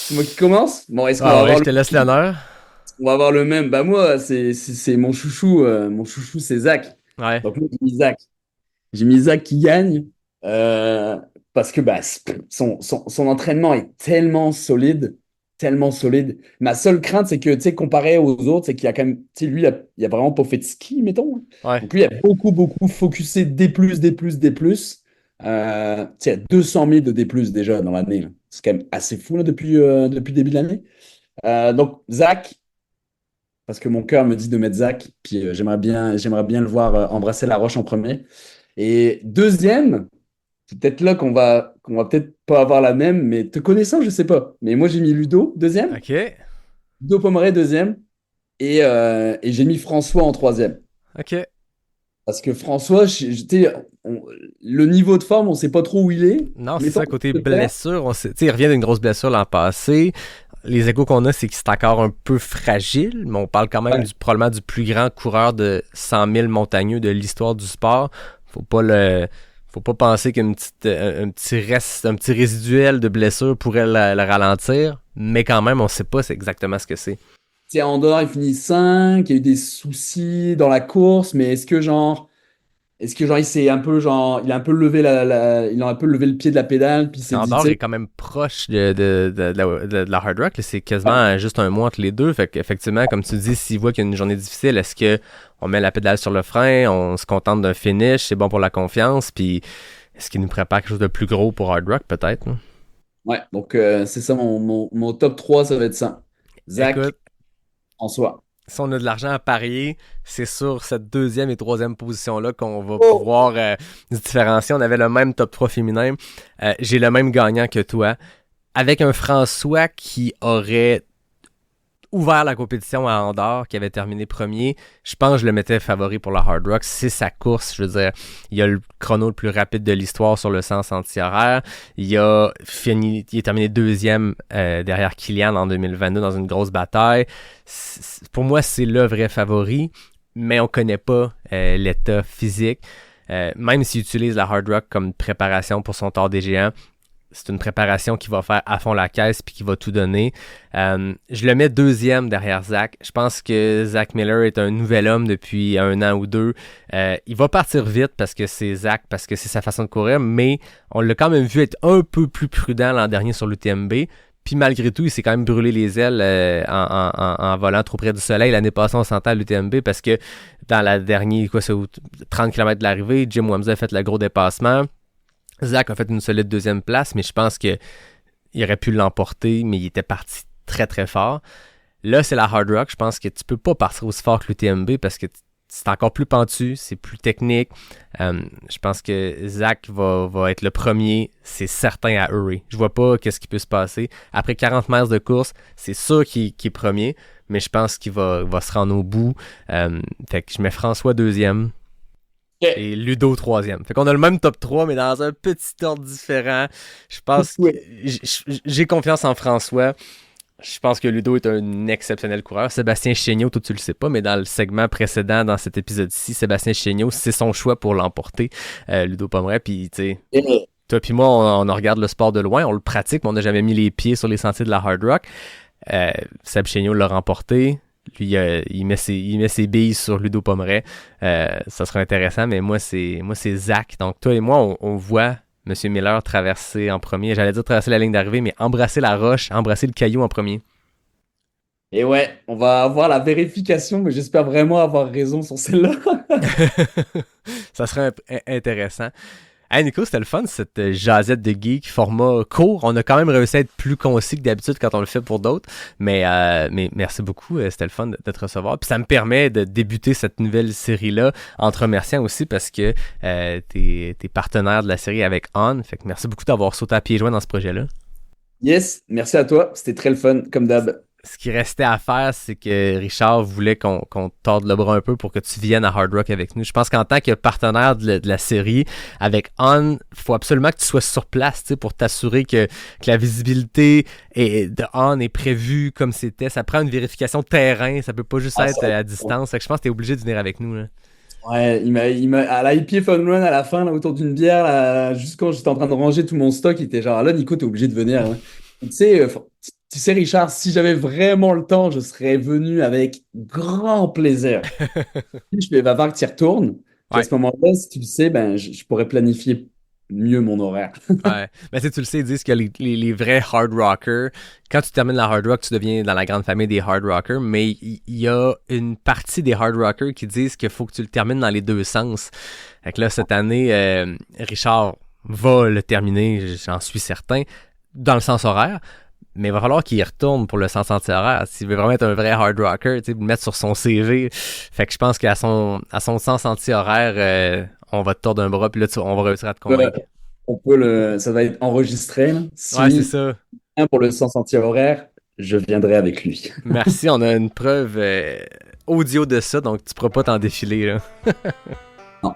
C'est moi qui commence? Bon, est-ce qu'on va Ah ouais, avoir je te laisse l'honneur. on va avoir le même? Bah moi, c'est mon chouchou. Mon chouchou, c'est Zach. Ouais. Donc moi, j'ai mis Zach. J'ai mis Zach qui gagne parce que bah, son entraînement est tellement solide, tellement solide. Ma seule crainte, c'est que, tu sais, comparé aux autres, c'est qu'il y a quand même, tu sais, lui, il a vraiment pas fait de ski, mettons. Ouais. Donc lui, il a beaucoup, beaucoup focusé D+, D+, D+. Tu sais, il y a 200 000 de D+, déjà dans l'année, là. C'est quand même assez fou, là, depuis le début de l'année. Donc, Zach, parce que mon cœur me dit de mettre Zach, puis j'aimerais bien le voir embrasser la roche en premier. Et deuxième, c'est peut-être là qu'on va peut-être pas avoir la même, mais te connaissant, je sais pas. Mais moi, j'ai mis Ludo, deuxième. OK. Ludo Pomeré, deuxième. Et j'ai mis François en troisième. OK. Parce que François, le niveau de forme, on sait pas trop où il est. Non, c'est Mettons, ça, côté blessure, tu sais, il revient d'une grosse blessure l'an passé. Les échos qu'on a, c'est qu'il est encore un peu fragile, mais on parle quand même Ouais. probablement du plus grand coureur de 100 000 montagneux de l'histoire du sport. Faut pas penser un petit résiduel de blessure pourrait le ralentir, mais quand même, on sait pas c'est exactement ce que c'est. Tu sais, Andorre, il finit 5, il y a eu des soucis dans la course, mais est-ce que il s'est un peu il a un peu levé il a un peu levé le pied de la pédale, puis il s'est dit, Andorre tu est sais, quand même proche de la Hard Rock, là. C'est quasiment juste un mois entre les deux. Fait qu'effectivement, comme tu dis, s'il voit qu'il y a une journée difficile, est-ce que on met la pédale sur le frein, on se contente d'un finish, c'est bon pour la confiance, puis est-ce qu'il nous prépare quelque chose de plus gros pour Hard Rock, peut-être? Hein? ouais, donc c'est ça, mon top 3, ça va être ça. Zach, Écoute, François. si on a de l'argent à parier, c'est sur cette deuxième et troisième position-là qu'on va pouvoir se différencier. On avait le même top 3 féminin. J'ai le même gagnant que toi. Avec un François qui aurait ouvert la compétition à Andorre, qui avait terminé premier, je pense que je le mettais favori pour la Hard Rock. C'est sa course, je veux dire. Il a le chrono le plus rapide de l'histoire sur le sens anti-horaire. Il est terminé deuxième derrière Kilian en 2022 dans une grosse bataille. Pour moi, c'est le vrai favori, mais on connaît pas l'état physique. Même s'il utilise la Hard Rock comme préparation pour son Tour des Géants, c'est une préparation qui va faire à fond la caisse puis qui va tout donner. Je le mets deuxième derrière Zach. Je pense que Zach Miller est un nouvel homme depuis 1 an ou 2. Il va partir vite parce que c'est Zach, parce que c'est sa façon de courir, mais on l'a quand même vu être un peu plus prudent l'an dernier sur l'UTMB. Puis malgré tout, il s'est quand même brûlé les ailes en volant trop près du soleil. L'année passée, on s'entend à l'UTMB parce que dans la dernière, c'est 30 km de l'arrivée, Jim Wamsley a fait le gros dépassement. Zach a fait une solide deuxième place, mais je pense qu'il aurait pu l'emporter, mais il était parti très très fort. Là, c'est la Hard Rock. Je pense que tu peux pas partir aussi fort que l'UTMB parce que c'est encore plus pentu, c'est plus technique. Je pense que Zach va être le premier, c'est certain, à hurry. Je vois pas qu'est-ce qui peut se passer. Après 40 miles de course, c'est sûr qu'il est premier, mais je pense qu'il va se rendre au bout. Fait que je mets François deuxième. Et Ludo troisième. Fait qu'on a le même top 3, mais dans un petit ordre différent. Je pense que j'ai confiance en François. Je pense que Ludo est un exceptionnel coureur. Sébastien Chéniaud, toi tu le sais pas, mais dans le segment précédent, dans cet épisode-ci, Sébastien Chéniaud, c'est son choix pour l'emporter, Ludo Pomeré. Puis tu sais, toi puis moi, on regarde le sport de loin, on le pratique, mais on n'a jamais mis les pieds sur les sentiers de la Hard Rock. Seb Chéniaud l'a remporté. Lui, il met ses billes sur Ludo Pomeré. Ça sera intéressant, mais moi, c'est Zach. Donc, toi et moi, on voit M. Miller traverser en premier. J'allais dire traverser la ligne d'arrivée, mais embrasser la roche, embrasser le caillou en premier. Et ouais, on va avoir la vérification, mais j'espère vraiment avoir raison sur celle-là. Ça serait intéressant. Hey Nico, c'était le fun, cette jasette de geek format court. On a quand même réussi à être plus concis que d'habitude quand on le fait pour d'autres. Mais merci beaucoup, c'était le fun de te recevoir. Puis ça me permet de débuter cette nouvelle série-là en te remerciant aussi parce que t'es partenaire de la série avec On. Fait que merci beaucoup d'avoir sauté à pieds joints dans ce projet-là. Yes, merci à toi. C'était très le fun, comme d'hab. Ce qui restait à faire, c'est que Richard voulait qu'on torde le bras un peu pour que tu viennes à Hard Rock avec nous. Je pense qu'en tant que partenaire de la série, avec On, il faut absolument que tu sois sur place pour t'assurer que la visibilité de On est prévue comme c'était. Ça prend une vérification de terrain, ça peut pas juste être à distance. Fait que je pense que tu es obligé de venir avec nous. Là. Ouais, il m'a à l'IPA Fun Run à la fin, là, autour d'une bière, là, juste quand j'étais en train de ranger tout mon stock, il était genre, là, Nico, t'es obligé de venir. Hein. Tu sais, Tu sais, Richard, si j'avais vraiment le temps, je serais venu avec grand plaisir. Je vais va falloir que tu y retournes. Puis à ce moment-là, si tu le sais, ben, je pourrais planifier mieux mon horaire. Ouais. Mais tu le sais, ils disent que les vrais hard rockers, quand tu termines la hard rock, tu deviens dans la grande famille des hard rockers, mais il y a une partie des hard rockers qui disent qu'il faut que tu le termines dans les deux sens. Fait que là, cette année, Richard va le terminer, j'en suis certain, dans le sens horaire. Mais il va falloir qu'il y retourne pour le sens anti-horaire. S'il veut vraiment être un vrai hard rocker, tu sais, le mettre sur son CV. Fait que je pense qu'à son sens anti-horaire, on va te tordre un bras, puis là, on va réussir à te convaincre. Ça va être enregistré, là. Si Ouais, c'est ça. pour le sens anti-horaire, je viendrai avec lui. Merci, on a une preuve audio de ça, donc tu pourras pas t'en défiler, là.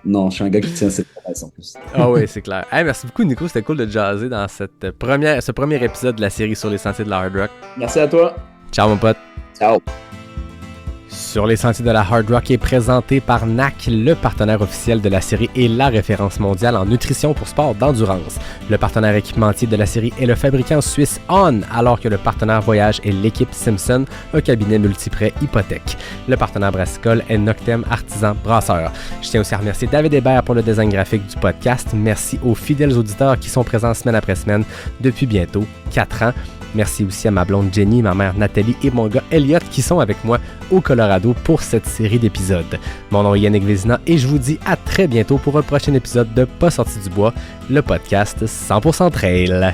Non, je suis un gars qui tient cette promesse en plus. Ah oui, c'est clair. Hey, merci beaucoup, Nico. C'était cool de jaser dans ce premier épisode de la série sur les sentiers de la hard rock. Merci à toi. Ciao, mon pote. Ciao. Sur les sentiers de la hard rock est présenté par NAC, le partenaire officiel de la série et la référence mondiale en nutrition pour sport d'endurance. Le partenaire équipementier de la série est le fabricant suisse On, alors que le partenaire voyage est l'équipe Simpson, un cabinet multiprêt hypothèque. Le partenaire brassicole est Noctem Artisan Brasseur. Je tiens aussi à remercier David Hébert pour le design graphique du podcast. Merci aux fidèles auditeurs qui sont présents semaine après semaine depuis bientôt 4 ans. Merci aussi à ma blonde Jenny, ma mère Nathalie et mon gars Elliot qui sont avec moi au Colorado pour cette série d'épisodes. Mon nom est Yannick Vézina et je vous dis à très bientôt pour un prochain épisode de Pas sorti du bois, le podcast 100% trail.